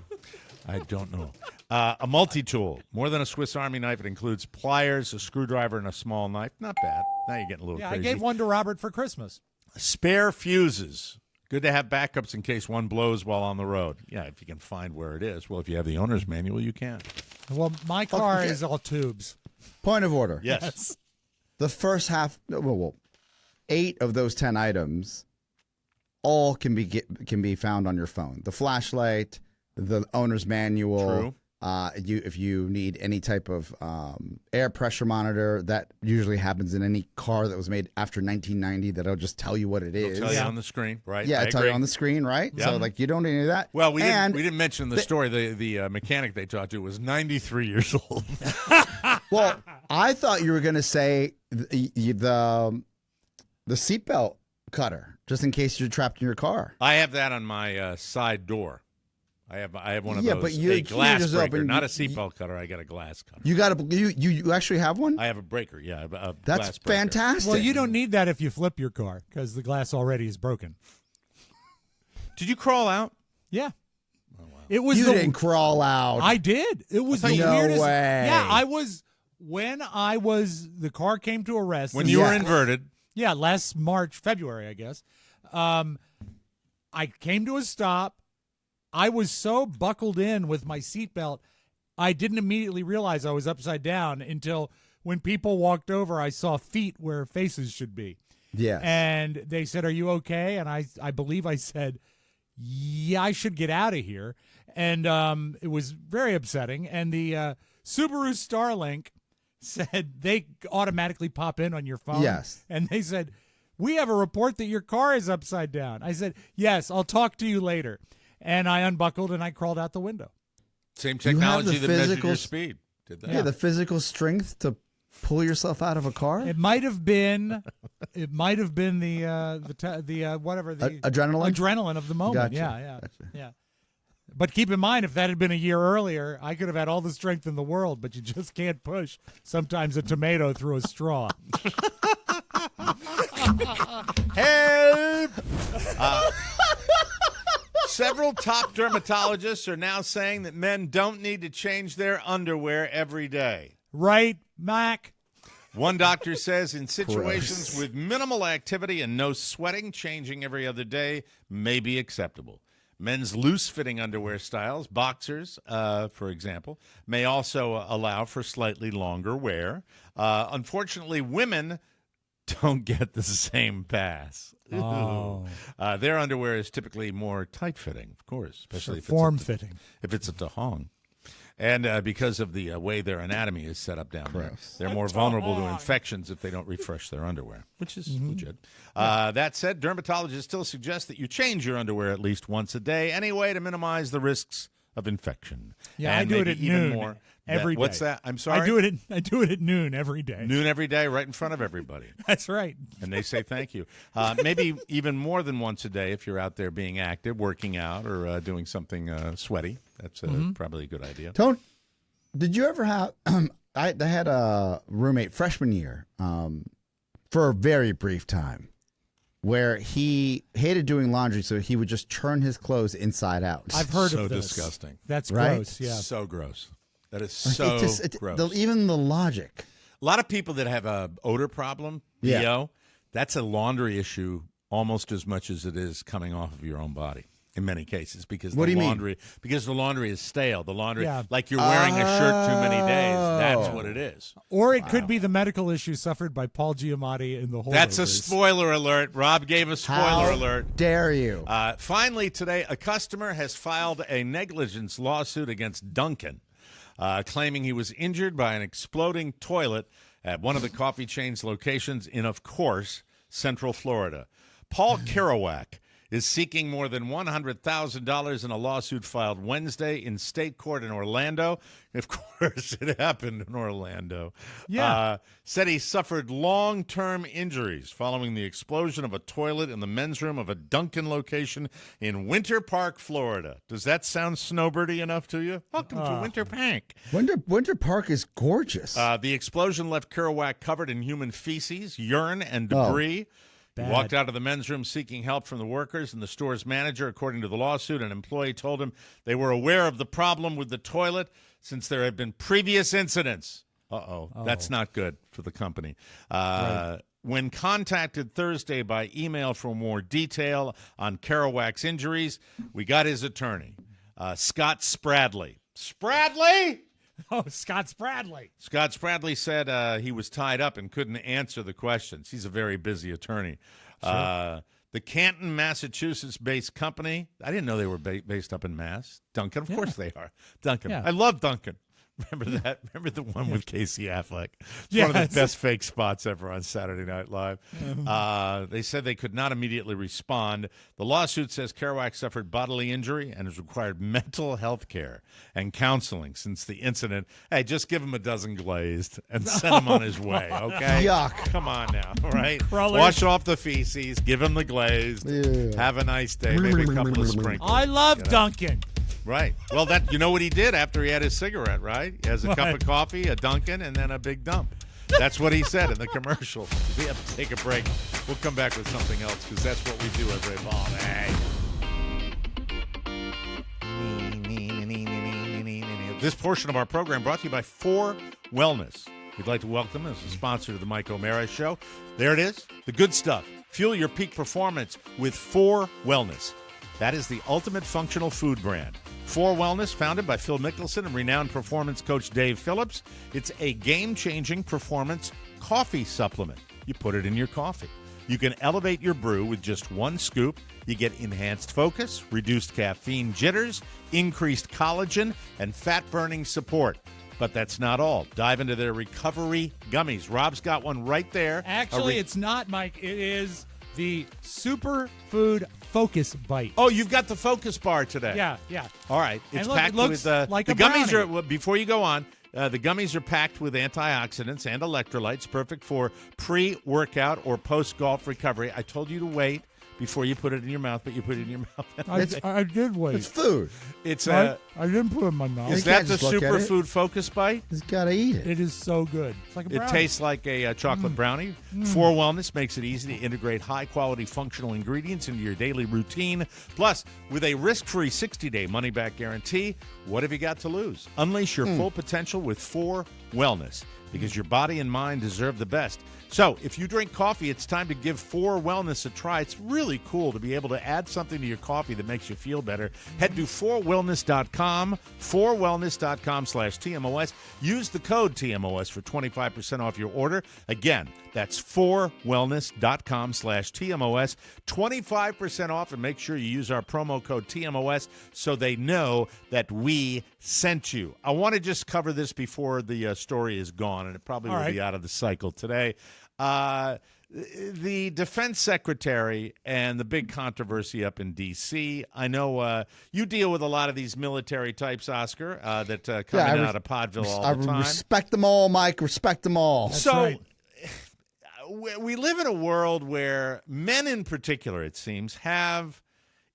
I don't know. A multi-tool. More than a Swiss Army knife. It includes pliers, a screwdriver, and a small knife. Not bad. Now you're getting a little Yeah, crazy. I gave one to Robert for Christmas. Spare fuses. Good to have backups in case one blows while on the road. Yeah, if you can find where it is. Well, if you have the owner's manual, you can. Well, my car is all tubes. Point of order. Yes. The first half, 8 of those 10 items, all can be found on your phone. The flashlight, the owner's manual. True. If you need any type of air pressure monitor, that usually happens in any car that was made after 1990. That'll just tell you what it is. It'll tell you on the screen, right? Yeah, I it'll tell you agree. on the screen, right? Yeah. So like you don't need any of that. Well, we And didn't mention the story. The mechanic they talked to was 93 years old. Well, I thought you were going to say the seatbelt cutter, just in case you're trapped in your car. I have that on my side door. I have one of Yeah, those. but you a can't glass just breaker, open- not a seatbelt cutter. I got a glass cutter. You actually have one? I have a breaker. Yeah, a That's glass breaker. fantastic. Well, you don't need that if you flip your car because the glass already is broken. Did you crawl out? Yeah. It was You didn't crawl out. I did. It was the No weirdest. way. Yeah, the car came to a rest. When you were inverted. Yeah, last February, I guess. I came to a stop. I was so buckled in with my seatbelt, I didn't immediately realize I was upside down until when people walked over, I saw feet where faces should be. Yes. And they said, "Are you okay?" And I believe I said, "Yeah, I should get out of here." And it was very upsetting. And the Subaru Starlink said they automatically pop in on your phone. Yes. And they said, "We have a report that your car is upside down." I said, "Yes, I'll talk to you later." And I unbuckled and I crawled out the window. Same You have technology the that measured physical your speed. Did that? Yeah, the physical strength to pull yourself out of a car? It might have been the whatever the Adrenaline of the moment. Gotcha. Yeah. Gotcha. Yeah. But keep in mind, if that had been a year earlier, I could have had all the strength in the world, but you just can't push sometimes a tomato through a straw. Help! Several top dermatologists are now saying that men don't need to change their underwear every day. Right, Mac? One doctor says in situations Gross. with minimal activity and no sweating, changing every other day may be acceptable. Men's loose-fitting underwear styles, boxers, for example, may also allow for slightly longer wear. Unfortunately, women don't get the same pass. Oh. Their underwear is typically more tight-fitting, of course, especially Form-fitting. if it's a tahong. And because of the way their anatomy is set up down there, they're more vulnerable to infections if they don't refresh their underwear, which is legit. That said, dermatologists still suggest that you change your underwear at least once a day anyway to minimize the risks of infection. Yeah, And I do it maybe at even noon more every day. What's that? I'm sorry? I do it at noon every day. Noon every day, right in front of everybody. That's right. And they say thank you. Maybe even more than once a day if you're out there being active, working out, or doing something sweaty. That's probably a good idea. Tone, did you ever have? I had a roommate freshman year for a very brief time where he hated doing laundry, so he would just turn his clothes inside out. I've heard So of this. disgusting. That's Right? gross. Yeah. So gross. That is so gross. Even the logic. A lot of people that have a odor problem, Yeah. BO, that's a laundry issue almost as much as it is coming off of your own body. in many cases because What the do you mean? laundry because the laundry is stale. The laundry, Yeah. like you're wearing a shirt too many days. That's what it is. Or it could be the medical issue suffered by Paul Giamatti in the Holdovers. That's a spoiler alert. Rob gave a spoiler alert. Dare you? Finally, today, a customer has filed a negligence lawsuit against Dunkin', claiming he was injured by an exploding toilet at one of the coffee chain's locations in, of course, Central Florida. Paul Kerouac is seeking more than $100,000 in a lawsuit filed Wednesday in state court in Orlando. Of course, it happened in Orlando. Yeah. Said he suffered long-term injuries following the explosion of a toilet in the men's room of a Dunkin' location in Winter Park, Florida. Does that sound snowbirdy enough to you? Welcome to Winter Park. Winter Park is gorgeous. The explosion left Kerouac covered in human feces, urine, and debris. He walked out of the men's room seeking help from the workers and the store's manager. According to the lawsuit, an employee told him they were aware of the problem with the toilet since there had been previous incidents. That's not good for the company. Right. When contacted Thursday by email for more detail on Kerouac's injuries, we got his attorney, Scott Spradley. Spradley? Oh, Scott Spradley. Scott Spradley said he was tied up and couldn't answer the questions. He's a very busy attorney. Sure. The Canton, Massachusetts-based company, I didn't know they were based up in Mass. Dunkin', of course they are. Dunkin'. Yeah. I love Dunkin'. Remember that? Remember the one with Casey Affleck? It's one of the best fake spots ever on Saturday Night Live. They said they could not immediately respond. The lawsuit says Kerouac suffered bodily injury and has required mental health care and counseling since the incident. Hey, just give him a dozen glazed and send him on his way, okay? Yuck. Come on now, all right? Crawlers. Wash off the feces, give him the glazed, have a nice day, maybe a couple of sprinkles. I love Dunkin'. Right. Well, that you know what he did after he had his cigarette, right? He has a cup of coffee, a Dunkin', and then a big dump. That's what he said in the commercial. We have to take a break. We'll come back with something else because that's what we do every morning. This portion of our program brought to you by 4 Wellness. We'd like to welcome them as a sponsor to the Mike O'Mara Show. There it is, the good stuff. Fuel your peak performance with 4 Wellness. That is the ultimate functional food brand. 4 Wellness, founded by Phil Mickelson and renowned performance coach Dave Phillips. It's a game-changing performance coffee supplement. You put it in your coffee. You can elevate your brew with just 1 scoop. You get enhanced focus, reduced caffeine jitters, increased collagen, and fat-burning support. But that's not all. Dive into their recovery gummies. Rob's got one right there. Actually, it's not, Mike. It is the Superfood Focus Bite. Oh, you've got the Focus Bar today. Yeah. All right. It's look, packed it looks with like the a gummies brownie. are before you go on. The gummies are packed with antioxidants and electrolytes, perfect for pre-workout or post-golf recovery. I told you to wait before you put it in your mouth, but you put it in your mouth. I did wait. It's food. It's I didn't put it in my mouth. Is You that can't the just look at it. Superfood Focus Bite? He's got to eat it. It is so good. It's like a brownie. It tastes like a chocolate brownie. 4 Wellness makes it easy to integrate high-quality functional ingredients into your daily routine. Plus, with a risk-free 60-day money-back guarantee, what have you got to lose? Unleash your full potential with 4 Wellness, because your body and mind deserve the best. So, if you drink coffee, it's time to give 4 Wellness a try. It's really cool to be able to add something to your coffee that makes you feel better. Head to 4wellness.com, 4wellness.com/TMOS. Use the code TMOS for 25% off your order. Again, that's 4wellness.com/TMOS. 25% off, and make sure you use our promo code TMOS so they know that we sent you. I want to just cover this before the story is gone, and it probably will be out of the cycle today. The defense secretary and the big controversy up in D.C. I know you deal with a lot of these military types, Oscar, that come in and out of Podville all the time. I respect them all, Mike. Respect them all. That's so right. we live in a world where men in particular, it seems, have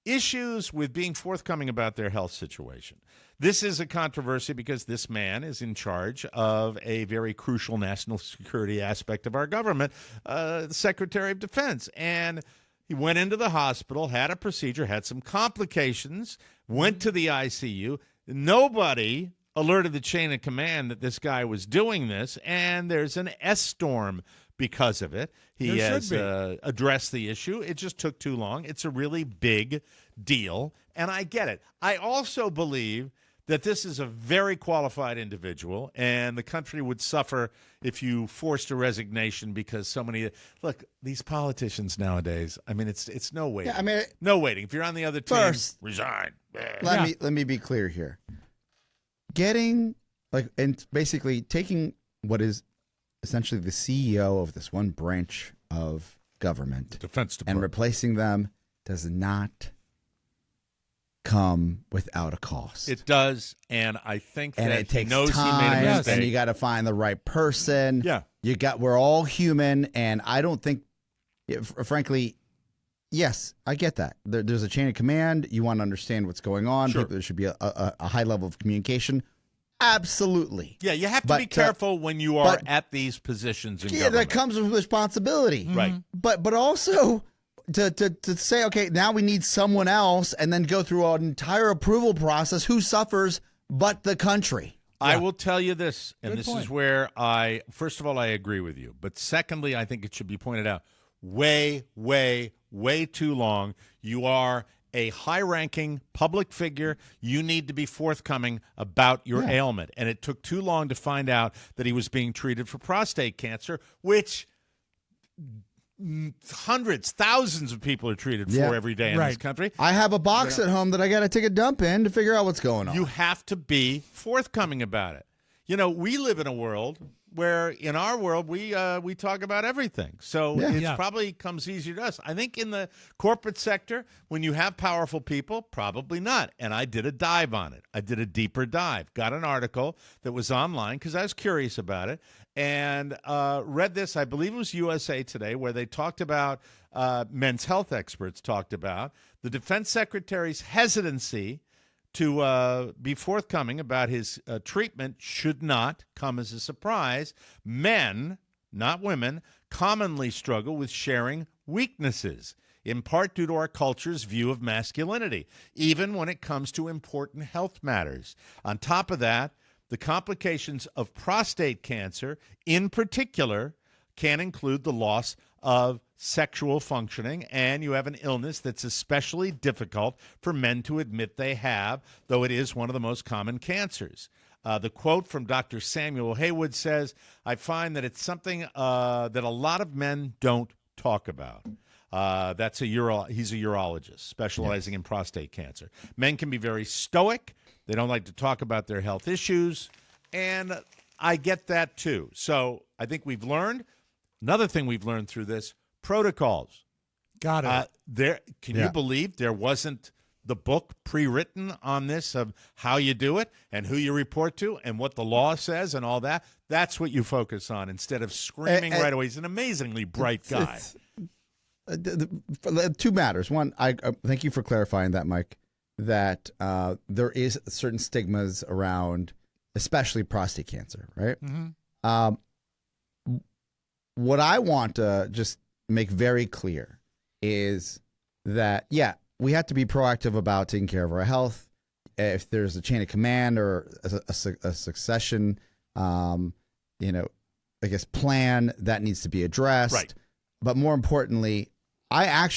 issues with being forthcoming about their health situation. This is a controversy because this man is in charge of a very crucial national security aspect of our government, the Secretary of Defense. And he went into the hospital, had a procedure, had some complications, went to the ICU. Nobody alerted the chain of command that this guy was doing this, and there's an S-storm because of it. He has addressed the issue. It just took too long. It's a really big deal. and I get it. I also believe that this is a very qualified individual, and the country would suffer if you forced a resignation because so many look, these politicians nowadays, I mean, it's no waiting. Yeah, no waiting. If you're on the other team, first, resign. Let me be clear here. Getting and basically taking what is essentially the CEO of this one branch of government, Defense Department, and replacing them does not come without a cost. It does, and I think and that it takes he knows time, he made a mistake. and you got to find the right person. Yeah, we're all human, and I don't think, frankly, yes, I get that. There's a chain of command. You want to understand what's going on. Sure. There should be a high level of communication. Absolutely. Yeah, you have to be careful when you are at these positions in government. That comes with responsibility. Right. But also to say, okay, now we need someone else and then go through an entire approval process. Who suffers but the country? I will tell you this, and Good this point. is where first of all, I agree with you. But secondly, I think it should be pointed out, way, way, way too long. You are a high-ranking public figure. You need to be forthcoming about your ailment. And it took too long to find out that he was being treated for prostate cancer, which hundreds, thousands of people are treated for every day in this country. I have a box at home that I got to take a dump in to figure out what's going on. You have to be forthcoming about it. You know, we live in a world where, in our world, we talk about everything. So it probably comes easier to us. I think in the corporate sector, when you have powerful people, probably not. And I did a dive on it. I did a deeper dive. Got an article that was online because I was curious about it. And read this, I believe it was USA Today, where they talked about, men's health experts talked about, the defense secretary's hesitancy to be forthcoming about his treatment should not come as a surprise. Men, not women, commonly struggle with sharing weaknesses, in part due to our culture's view of masculinity, even when it comes to important health matters. On top of that, the complications of prostate cancer, in particular, can include the loss of sexual functioning, and you have an illness that's especially difficult for men to admit they have, though it is one of the most common cancers. The quote from Dr. Samuel Haywood says, I find that it's something that a lot of men don't talk about. He's a urologist specializing in prostate cancer. Men can be very stoic. They don't like to talk about their health issues, and I get that too. So I think we've learned. Another thing we've learned through this, protocols. Got it. Can you believe there wasn't the book pre-written on this of how you do it and who you report to and what the law says and all that? That's what you focus on instead of screaming right away. He's an amazingly bright guy. Two matters. One, I thank you for clarifying that, Mike, that there is certain stigmas around, especially prostate cancer, right? Mm-hmm. What I want to just make very clear is that, we have to be proactive about taking care of our health. If there's a chain of command or a succession, I guess plan that needs to be addressed. Right. But more importantly, I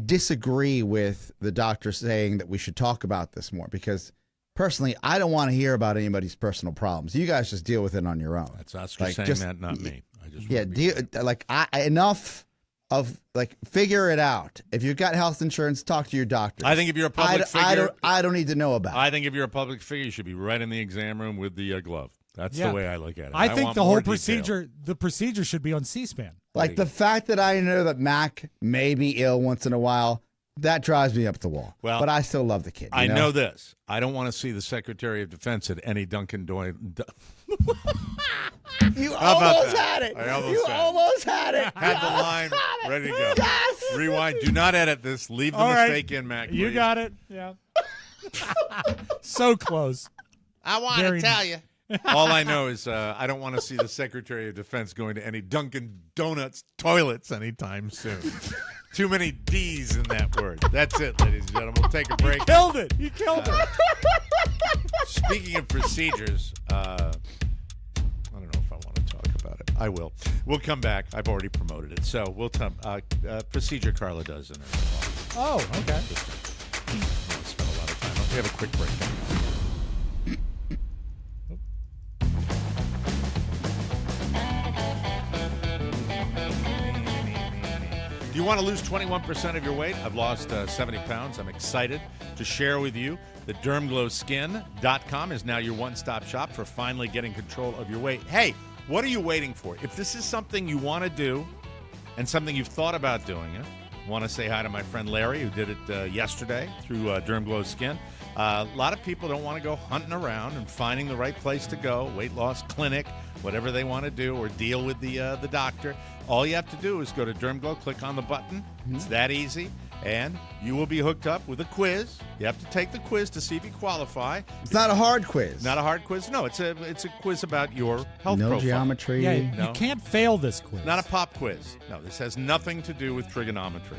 disagree with the doctor saying that we should talk about this more because personally, I don't want to hear about anybody's personal problems. You guys just deal with it on your own. That's Oscar saying that, not me. I just enough of figure it out. If you've got health insurance, talk to your doctor. I think if you're a public figure, I don't need to know about it. I think if you're a public figure, you should be right in the exam room with the glove. That's the way I look at it. I think want the more whole detail. procedure should be on C-SPAN. Like the fact that I know that Mac may be ill once in a while, that drives me up the wall. Well, but I still love the kid. I know this. I don't want to see the Secretary of Defense at any Dunkin' Donuts. You How about almost that? had it. I almost You had it. almost had it. Had the line ready to go. Yes. Rewind. Do not edit this. Leave the All right. mistake in, Mac. You please. got it. Yeah. So close. I want Very- to tell you. All I know is I don't want to see the Secretary of Defense going to any Dunkin' Donuts toilets anytime soon. Too many D's in that word. That's it, ladies and gentlemen. We'll take a break. Killed it. You killed it. Speaking of procedures, I don't know if I want to talk about it. I will. We'll come back. I've already promoted it. So we'll come. Procedure Carla does in her. Oh, okay. We have a quick break. Do you want to lose 21% of your weight? I've lost 70 pounds. I'm excited to share with you that DermglowSkin.com is now your one-stop shop for finally getting control of your weight. Hey, what are you waiting for? If this is something you want to do and something you've thought about doing it, I want to say hi to my friend Larry, who did it yesterday through Dermglow Skin. A lot of people don't want to go hunting around and finding the right place to go, weight loss clinic, whatever they want to do, or deal with the doctor. All you have to do is go to Dermglow, click on the button. It's that easy, and you will be hooked up with a quiz. You have to take the quiz to see if you qualify. It's not a hard quiz. Not a hard quiz. No, it's a quiz about your health profile. No geometry. Yeah, No. you can't fail this quiz. Not a pop quiz. No, this has nothing to do with trigonometry.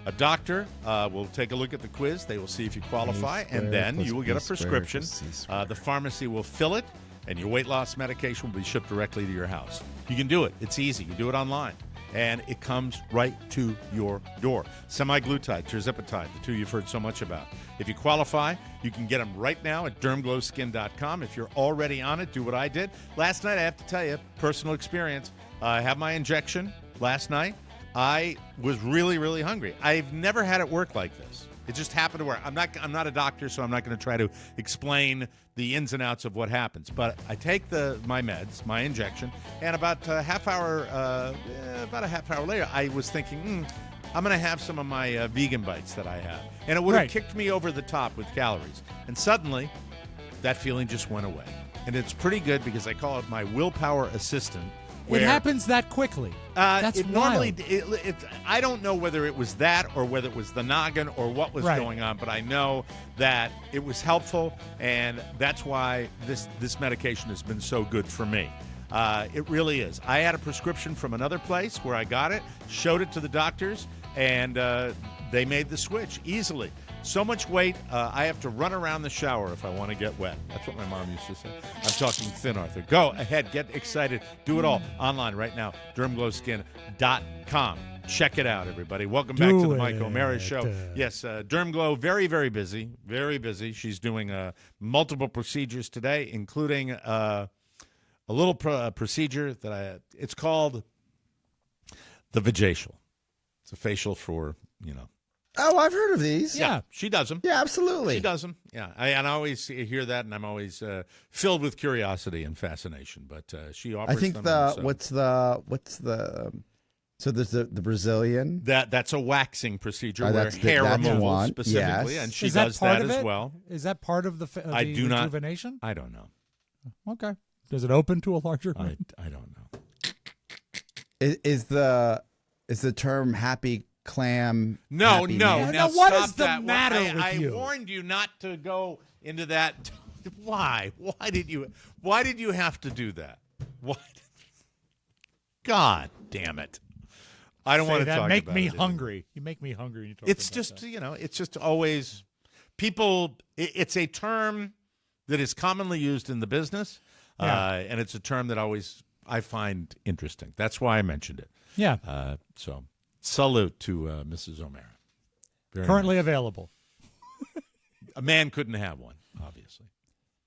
A doctor will take a look at the quiz. They will see if you qualify, and then you will get a prescription. The pharmacy will fill it, and your weight loss medication will be shipped directly to your house. You can do it. It's easy. You do it online, and it comes right to your door. Semi-glutide, tirzepatide, the two you've heard so much about. If you qualify, you can get them right now at dermglowskin.com. If you're already on it, do what I did. Last night, I have to tell you, personal experience, I had my injection last night. I was really, really hungry. I've never had it work like this. It just happened to work. I'm not a doctor, so I'm not going to try to explain the ins and outs of what happens. But I take my meds, my injection, and about a half hour later, I was thinking, I'm going to have some of my vegan bites that I have. And it would have kicked me over the top with calories. And suddenly, that feeling just went away. And it's pretty good because I call it my willpower assistant. It happens that quickly. That's normally. wild. I don't know whether it was that or whether it was the noggin or what was going on, but I know that it was helpful, and that's why this medication has been so good for me. It really is. I had a prescription from another place where I got it, showed it to the doctors, and they made the switch easily. So much weight, I have to run around the shower if I want to get wet. That's what my mom used to say. I'm talking thin, Arthur. Go ahead, get excited. Do it all online right now, dermglowskin.com. Check it out, everybody. Welcome back to the Mike O'Mara Show. Yes, Dermglow, very, very busy. Very busy. She's doing multiple procedures today, including a little procedure that it's called the vajacial. It's a facial for, Oh, I've heard of these. Yeah, she does them. Yeah, absolutely. She does them. Yeah, I always hear that, and I'm always filled with curiosity and fascination. But she offers. I think them. What's the? So there's the Brazilian. That's a waxing procedure where hair removal specifically, and she does that as well. Is that part of the rejuvenation? I don't know. Okay. Does it open to a larger? I don't know. Is the term happy clam? No. Now, what is the matter with you? I warned you not to go into that. Why? Why did you have to do that? Why? God damn it! I don't want to talk about it. Make me hungry. You make me hungry. When you talk it's about just that. It's just always people. It's a term that is commonly used in the business, and it's a term that I find interesting. That's why I mentioned it. Yeah. So. Salute to Mrs. O'Mara. Currently available. A man couldn't have one, obviously.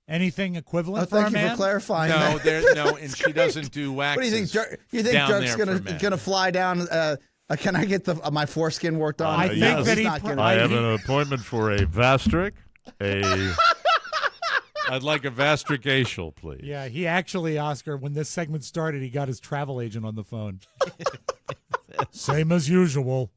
Anything equivalent for thank a you man? for clarifying. No, that. and she doesn't do waxes. What do you think? You think Dirk's gonna fly down? Can I get my foreskin worked on? I think that he's not gonna. I have an appointment for a Vastric. I'd like a Vastricacial, please. Yeah, he actually, Oscar, when this segment started, he got his travel agent on the phone. Same as usual.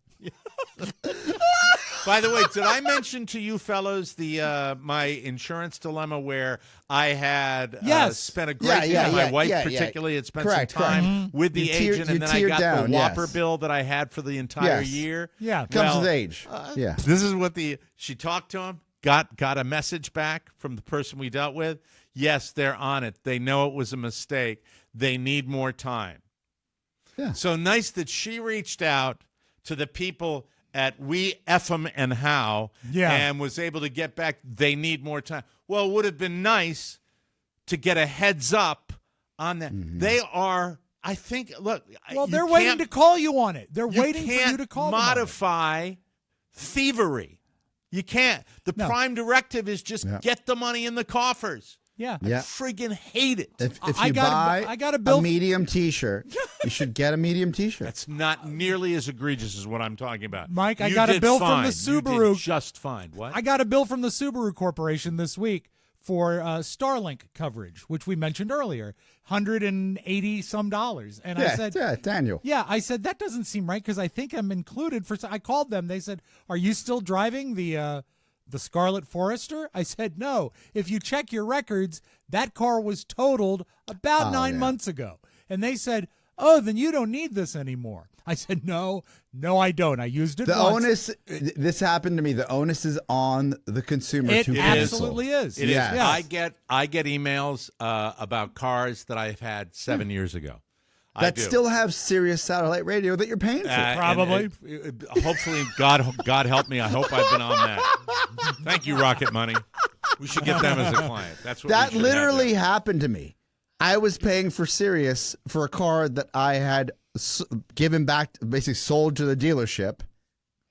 By the way, did I mention to you fellows my insurance dilemma where I had spent a great deal, my wife particularly had spent some time with the agent, and then I got the Whopper bill that I had for the entire year. Yeah. Comes with age. This is what she talked to him, got a message back from the person we dealt with. Yes, they're on it. They know it was a mistake. They need more time. Yeah. So nice that she reached out to the people at We F 'em and How and was able to get back. They need more time. Well, it would have been nice to get a heads up on that. Mm-hmm. They are, I think, look. Well, they're waiting to call you on it. They're waiting for you to call them. You can't modify thievery. You can't. The prime directive is just get the money in the coffers. Yeah. I friggin' hate it. If you buy a medium T-shirt, you should get a medium T-shirt. That's not nearly as egregious as what I'm talking about. Mike, I got a bill from the Subaru. You did just fine. What? I got a bill from the Subaru Corporation this week for Starlink coverage, which we mentioned earlier, $180 some. And I said, Daniel. Yeah, I said that doesn't seem right because I think I'm included for. I called them. They said, "Are you still driving the Scarlet Forester?" I said, "No. If you check your records, that car was totaled about 9 months ago." And they said, "Oh, then you don't need this anymore." I said, no, I don't. I used it The once. onus, this happened to me, the onus is on the consumer It to absolutely is. It is. Yes. I get emails about cars that I've had 7 years ago. That still have Sirius satellite radio that you're paying for. Probably. Hopefully, God help me. I hope I've been on that. Thank you, Rocket Money. We should get them as a client. That's what That we should literally have happened to me. I was paying for Sirius for a car that I had given back, basically sold to the dealership,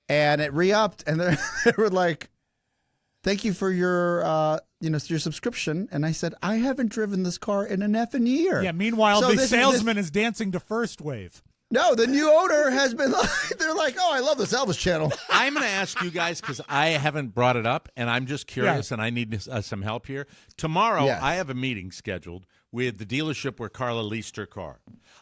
and it re-upped, and they were like, "Thank you for your your subscription." And I said, "I haven't driven this car in an effing year." Yeah. Meanwhile, the salesman is dancing to First Wave. No, the new owner has been like, they're like, "Oh, I love this Elvis channel." I'm going to ask you guys because I haven't brought it up, and I'm just curious, and I need some help here. Tomorrow, I have a meeting scheduled with the dealership where Carla leased her car.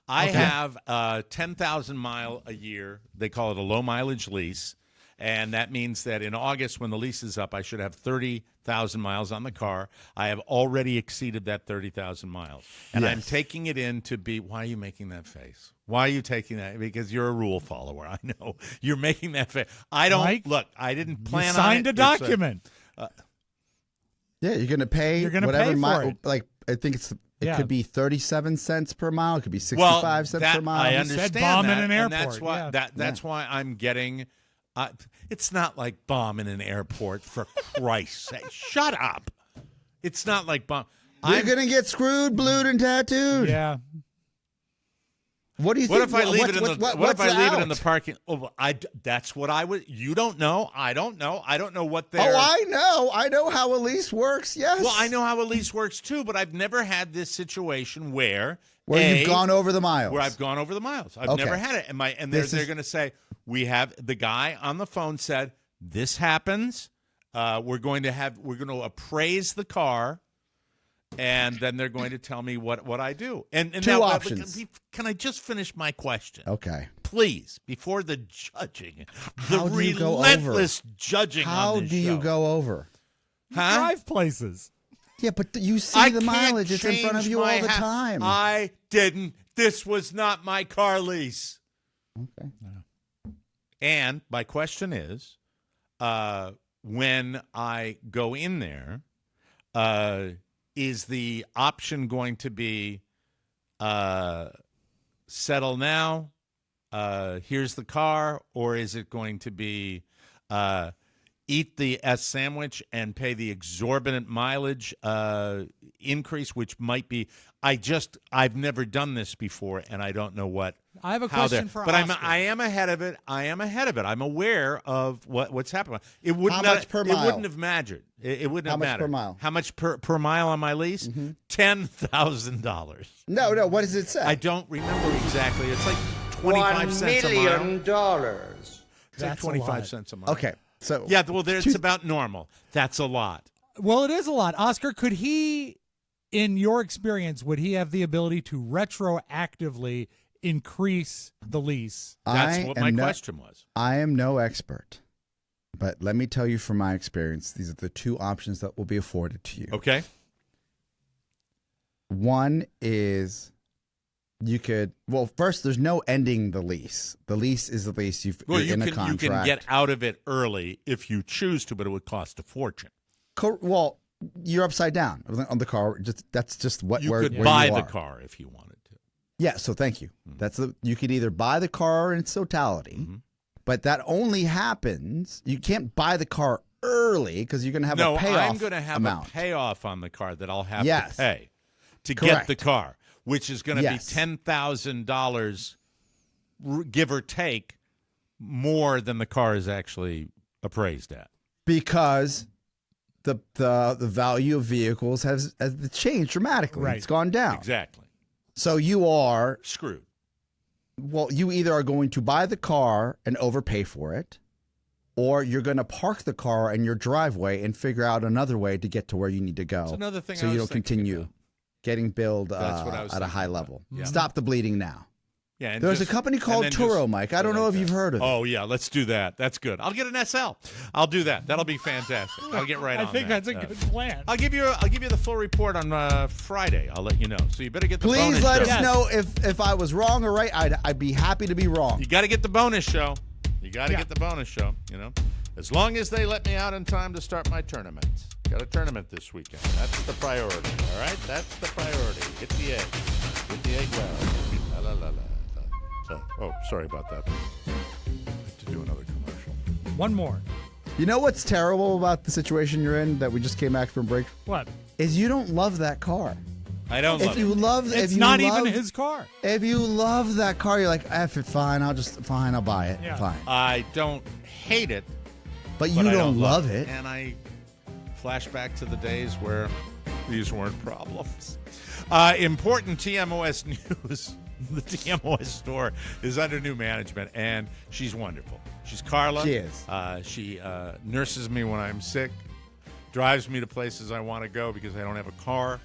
I have a 10,000 mile a year. They call it a low mileage lease. And that means that in August, when the lease is up, I should have 30,000 miles on the car. I have already exceeded that 30,000 miles. And I'm taking it in to be – why are you making that face? Why are you taking that? Because you're a rule follower. I know. You're making that face. I don't – look, I didn't plan on it. Signed a document. Yeah, you're going to pay for it. Like, I think it could be 37 cents per mile. It could be 65 cents per mile. I understand said bomb that, in an airport. And that's why, that's why I'm getting it's not like bomb in an airport, for Christ's sake. Shut up. It's not like bomb. You're going to get screwed, blued, and tattooed. Yeah. What do you What think? if I leave it in the What if I leave it in the out? parking? Oh, that's what I would. You don't know. I don't know. I don't know what they're. Oh, I know. I know how a lease works. Yes. Well, I know how a lease works too, but I've never had this situation where you've gone over the miles. Where I've gone over the miles. I've never had it. And they're going to say, we have, the guy on the phone said, this happens. We're going to appraise the car. And then they're going to tell me what I do. And Two now, options. Can I just finish my question? Okay. Please, before the judging, How the do you go relentless judging How on this do show. you go over? Huh? Drive places. Yeah, but you see the mileage. It's in front of you all the my time. I didn't. This was not my car lease. Okay. And my question is, when I go in there, is the option going to be settle now, here's the car, or is it going to be eat the S sandwich and pay the exorbitant mileage increase, which might be I've never done this before, and I don't know what. I have a question for Oscar. Oscar. I am ahead of it. I'm aware of what's happening. It wouldn't How much per mile? It wouldn't have mattered. It wouldn't have mattered. How much per mile? How much per mile on my lease? Mm-hmm. $10,000. No. What does it say? I don't remember exactly. It's like 25 cents a mile. $1 million. It's like 25 cents a mile. Okay. So yeah, well, it's about normal. That's a lot. Well, it is a lot. Oscar, could he, in your experience, would he have the ability to retroactively increase the lease? That's what my question was. I am no expert, but let me tell you from my experience, these are the two options that will be afforded to you. Okay. One is you could, first, there's no ending the lease. The lease is the lease. You're in a contract. You can get out of it early if you choose to, but it would cost a fortune. Well, you're upside down on the car. That's just what you where could where buy you the are. car if you wanted to. Yeah, so thank you. You could either buy the car in its totality, but that only happens. You can't buy the car early because you're going to have a payoff. No, I'm going to have amount. a payoff on the car that I'll have Yes. to pay to Correct. get the car, which is going to Yes. be $10,000, give or take, more than the car is actually appraised at. Because the value of vehicles has changed dramatically. Right. It's gone down. Exactly. So you are Screwed. Well, you either are going to buy the car and overpay for it, or you're going to park the car in your driveway and figure out another way to get to where you need to go. That's another thing so I you was don't continue about. getting billed That's what I was at a high thinking level. about. Yeah. Stop the bleeding now. Yeah, and There's just- a company and called then Turo, just Mike. I don't go know like if you've that. heard of it. Oh, yeah, let's do that. That's good. I'll get an SL. I'll do that. That'll be fantastic. I'll get right on I think that. that's a good plan. I'll give you the full report on Friday. I'll let you know. So you better get the Please bonus let show. us know if I was wrong or right. I'd be happy to be wrong. You got to get the bonus show. You got to Yeah. get the bonus show, you know. As long as they let me out in time to start my tournaments. Got a tournament this weekend. That's the priority, all right? That's the priority. Get the egg. Get the egg well. La, la, la, la. Oh, sorry about that. I have to do another commercial. One more. You know what's terrible about the situation you're in that we just came back from break? What? Is you don't love that car. I don't If love you it. love, It's if you not love, even his car. If you love that car, you're like, F it, fine. I'll buy it. Yeah. Fine. I don't hate it, But you but I don't love love it. And I flash back to the days where these weren't problems. Important TMOS news. The TMOS store is under new management, and she's wonderful. She's Carla. She is. She nurses me when I'm sick, drives me to places I want to go because I don't have a car.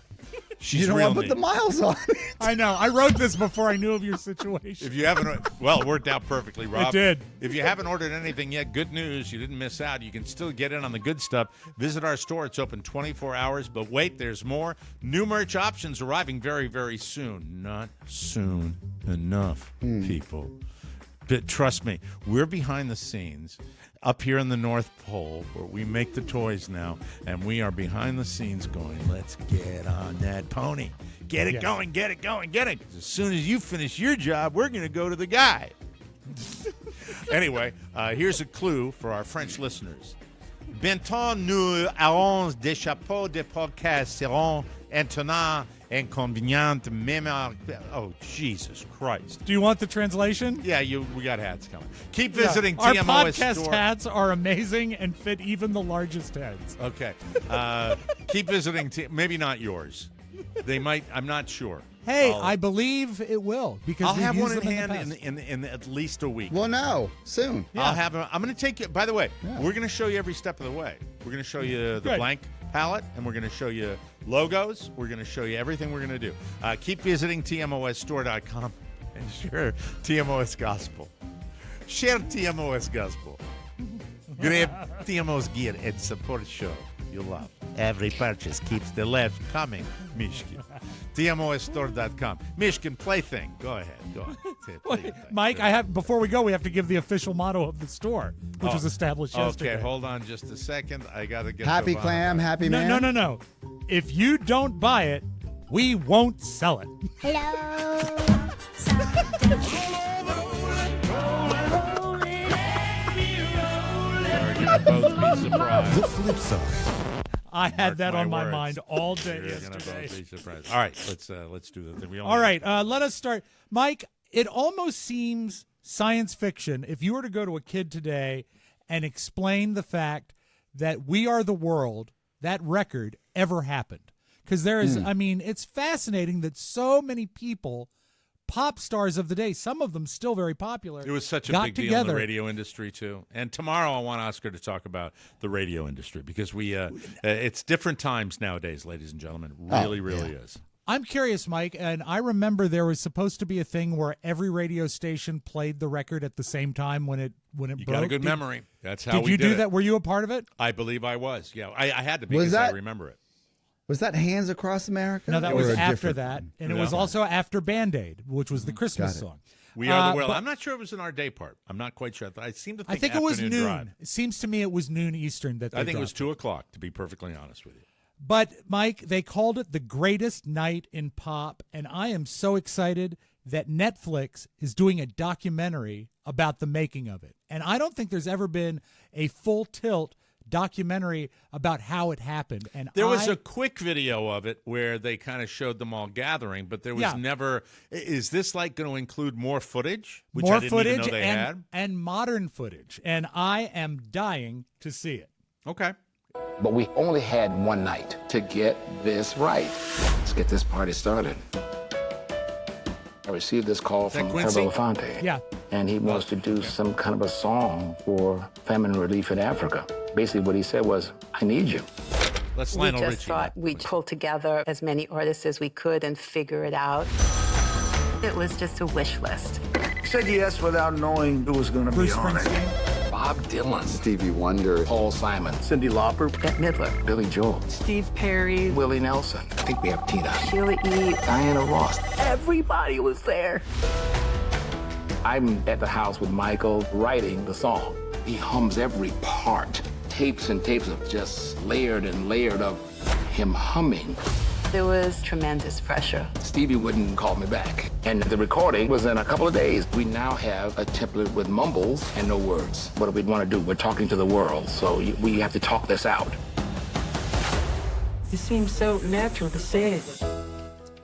She's You don't real want to put the neat. miles on it. I know. I wrote this before I knew of your situation. If you haven't, well, it worked out perfectly, Rob. It did. If you haven't ordered anything yet, good news. You didn't miss out. You can still get in on the good stuff. Visit our store. It's open 24 hours. But wait, there's more. New merch options arriving very, very soon. Not soon enough, people. But trust me, we're behind the scenes up here in the North Pole where we make the toys now, and we are behind the scenes going, let's get on that pony. Get it going, get it going, get it. 'Cause as soon as you finish your job, we're going to go to the guy. Anyway, here's a clue for our French listeners. Bientôt nous aurons des chapeaux de podcast seront étonnants, inconvénients, même. Oh, Jesus Christ. Do you want the translation? Yeah, we got hats coming. Keep visiting Our TMOS podcast store. hats are amazing and fit even the largest heads. Okay. Keep visiting. Maybe not yours. They might. I'm not sure. Hey, I'll- I believe it will because I'll we've have used one in them hand the past. in at least a week. Well, no, soon. I'll have. I'm going to take you. By the way, we're going to show you every step of the way. We're going to show you the Good. blank palette, and we're going to show you logos. We're going to show you everything we're going to do. Keep visiting tmosstore.com and share TMOS Gospel. Share TMOS Gospel. Grab TMOS gear and support show you love. Every purchase keeps the left coming, Mishkin. TMOSstore.com. Mishkin, plaything. Go ahead. Go ahead. Say it, play your thing. Mike, before we go, we have to give the official motto of the store, which was established yesterday. Okay, hold on just a second. I got to get Happy to clam, happy No, man. no. If you don't buy it, we won't sell it. You're going to both be surprised. The flip side. I had that Mark on my words. mind all day You're going to yesterday. both be surprised. All right, let's do the thing. We only All right, let us start. Mike, it almost seems science fiction if you were to go to a kid today and explain the fact that We Are the World, that record, ever happened. Because there is, I mean, it's fascinating that so many people, pop stars of the day, some of them still very popular, It was such a got big deal in together. the radio industry, too. And tomorrow I want Oscar to talk about the radio industry because it's different times nowadays, ladies and gentlemen. Really, really is. I'm curious, Mike, and I remember there was supposed to be a thing where every radio station played the record at the same time when it You broke. got a good Did- memory. That's how Did we you did do it. that? Were you a part of it? I believe I was. Yeah, I had to be Was because I that- remember it. Was that Hands Across America? No, that Or was a after different that, one? and it was also after Band Aid, which was the Christmas Got it. song. We Are the World. but I'm not sure it was in our day part. I'm not quite sure. I seem to I think think it was afternoon noon. drive. It seems to me it was noon Eastern that they I think it was dropped 2:00, to be perfectly honest with you. But, Mike, they called it the greatest night in pop, and I am so excited that Netflix is doing a documentary about the making of it. And I don't think there's ever been a full tilt documentary about how it happened. And There was a quick video of it where they kind of showed them all gathering, but there was Yeah. never. Is this like going to include more footage? Which more I didn't footage even know they had. and modern footage. And I am dying to see it. Okay. But we only had one night to get this right. Let's get this party started. I received this call from Herb Belafonte. Yeah. And he wants to do some kind of a song for famine relief in Africa. Basically what he said was, I need you. Let's We just thought we'd pull together as many artists as we could and figure it out. It was just a wish list. Said yes without knowing who was going to be on it. Bob Dylan, Stevie Wonder, Paul Simon, Cyndi Lauper, Bette Midler, Billy Joel, Steve Perry, Willie Nelson. I think we have Tina, Sheila E., Diana Ross. everybody was there. I'm at the house with Michael writing the song. He hums every part. Tapes and tapes of just layered and layered of him humming. There was tremendous pressure. Stevie wouldn't call me back. And the recording was in a couple of days. We now have a template with mumbles and no words. What do we want to do? We're talking to the world, so we have to talk this out. It seems so natural to say it.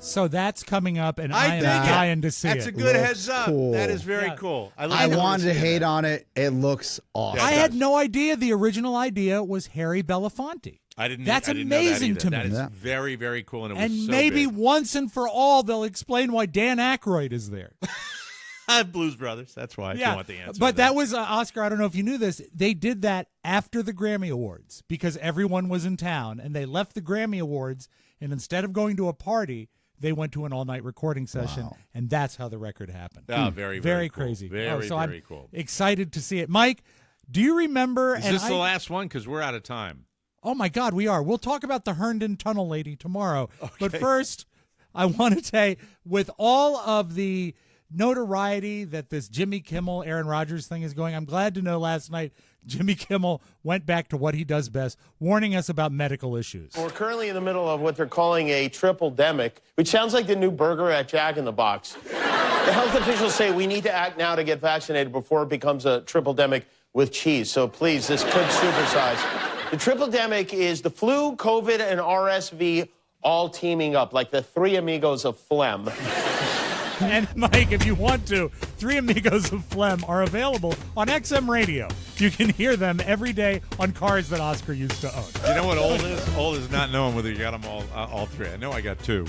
So that's coming up, and I am dig it. dying to see That's it. a good Looks heads up. cool. That is very Yeah. cool. I wanted to hate on it. It looks awesome. I had no idea the original idea was Harry Belafonte. That's amazing to me. That is Yeah. very, very cool. And, it And was so maybe big. once and for all, they'll explain why Dan Aykroyd is there. Blues Brothers. That's why. If you want the answer. But to that was Oscar. I don't know if you knew this. They did that after the Grammy Awards because everyone was in town, and they left the Grammy Awards, and instead of going to a party, they went to an all-night recording session, and that's how the record happened. Oh, very cool. crazy. Very, so very I'm cool. excited to see it. Mike, do you remember? Is this the last one? Because we're out of time. Oh, my God, we are. We'll talk about the Herndon Tunnel lady tomorrow. Okay. But first, I want to say, with all of the notoriety that this Jimmy Kimmel, Aaron Rodgers thing is going, I'm glad to know last night Jimmy Kimmel went back to what he does best, warning us about medical issues. We're currently in the middle of what they're calling a triple-demic, which sounds like the new burger at Jack in the Box. The health officials say we need to act now to get vaccinated before it becomes a triple-demic with cheese. So please, this could supersize. The triple-demic is the flu, COVID, and RSV all teaming up, like the three amigos of phlegm. And, Mike, if you want to, Three Amigos of Phlegm are available on XM Radio. You can hear them every day on cars that Oscar used to own. You know what old is? Old is not knowing whether you got them all three. I know I got two.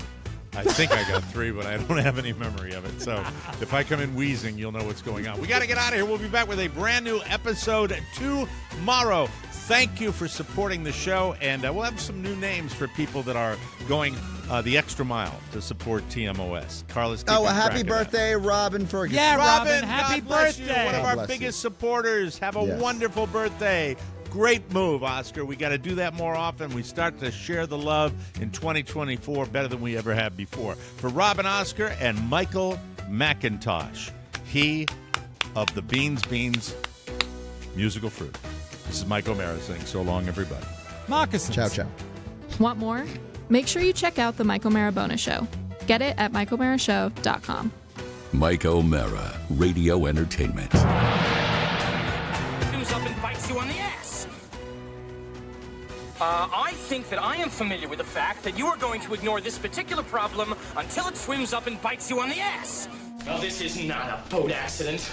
I think I got three, but I don't have any memory of it. So if I come in wheezing, you'll know what's going on. We got to get out of here. We'll be back with a brand new episode tomorrow. Thank you for supporting the show, and we'll have some new names for people that are going the extra mile to support TMOS. Carlos, Oh, happy birthday, Robin Ferguson. Yeah, Robin, happy God bless you, birthday. one of God our bless biggest you. supporters. Have a Yes. wonderful birthday. Great move, Oscar. We got to do that more often. We start to share the love in 2024 better than we ever have before. For Rob and Oscar and Michael McIntosh, he of the Beans musical fruit. This is Mike O'Mara saying so long, everybody. Moccasins. Ciao, ciao. Want more? Make sure you check out the Mike O'Mara Bonus Show. Get it at MikeO'MaraShow.com. Mike O'Mara, Radio Entertainment. Comes up and bites you on the ass. I think that I am familiar with the fact that you are going to ignore this particular problem until it swims up and bites you on the ass. Now, this is not a boat accident.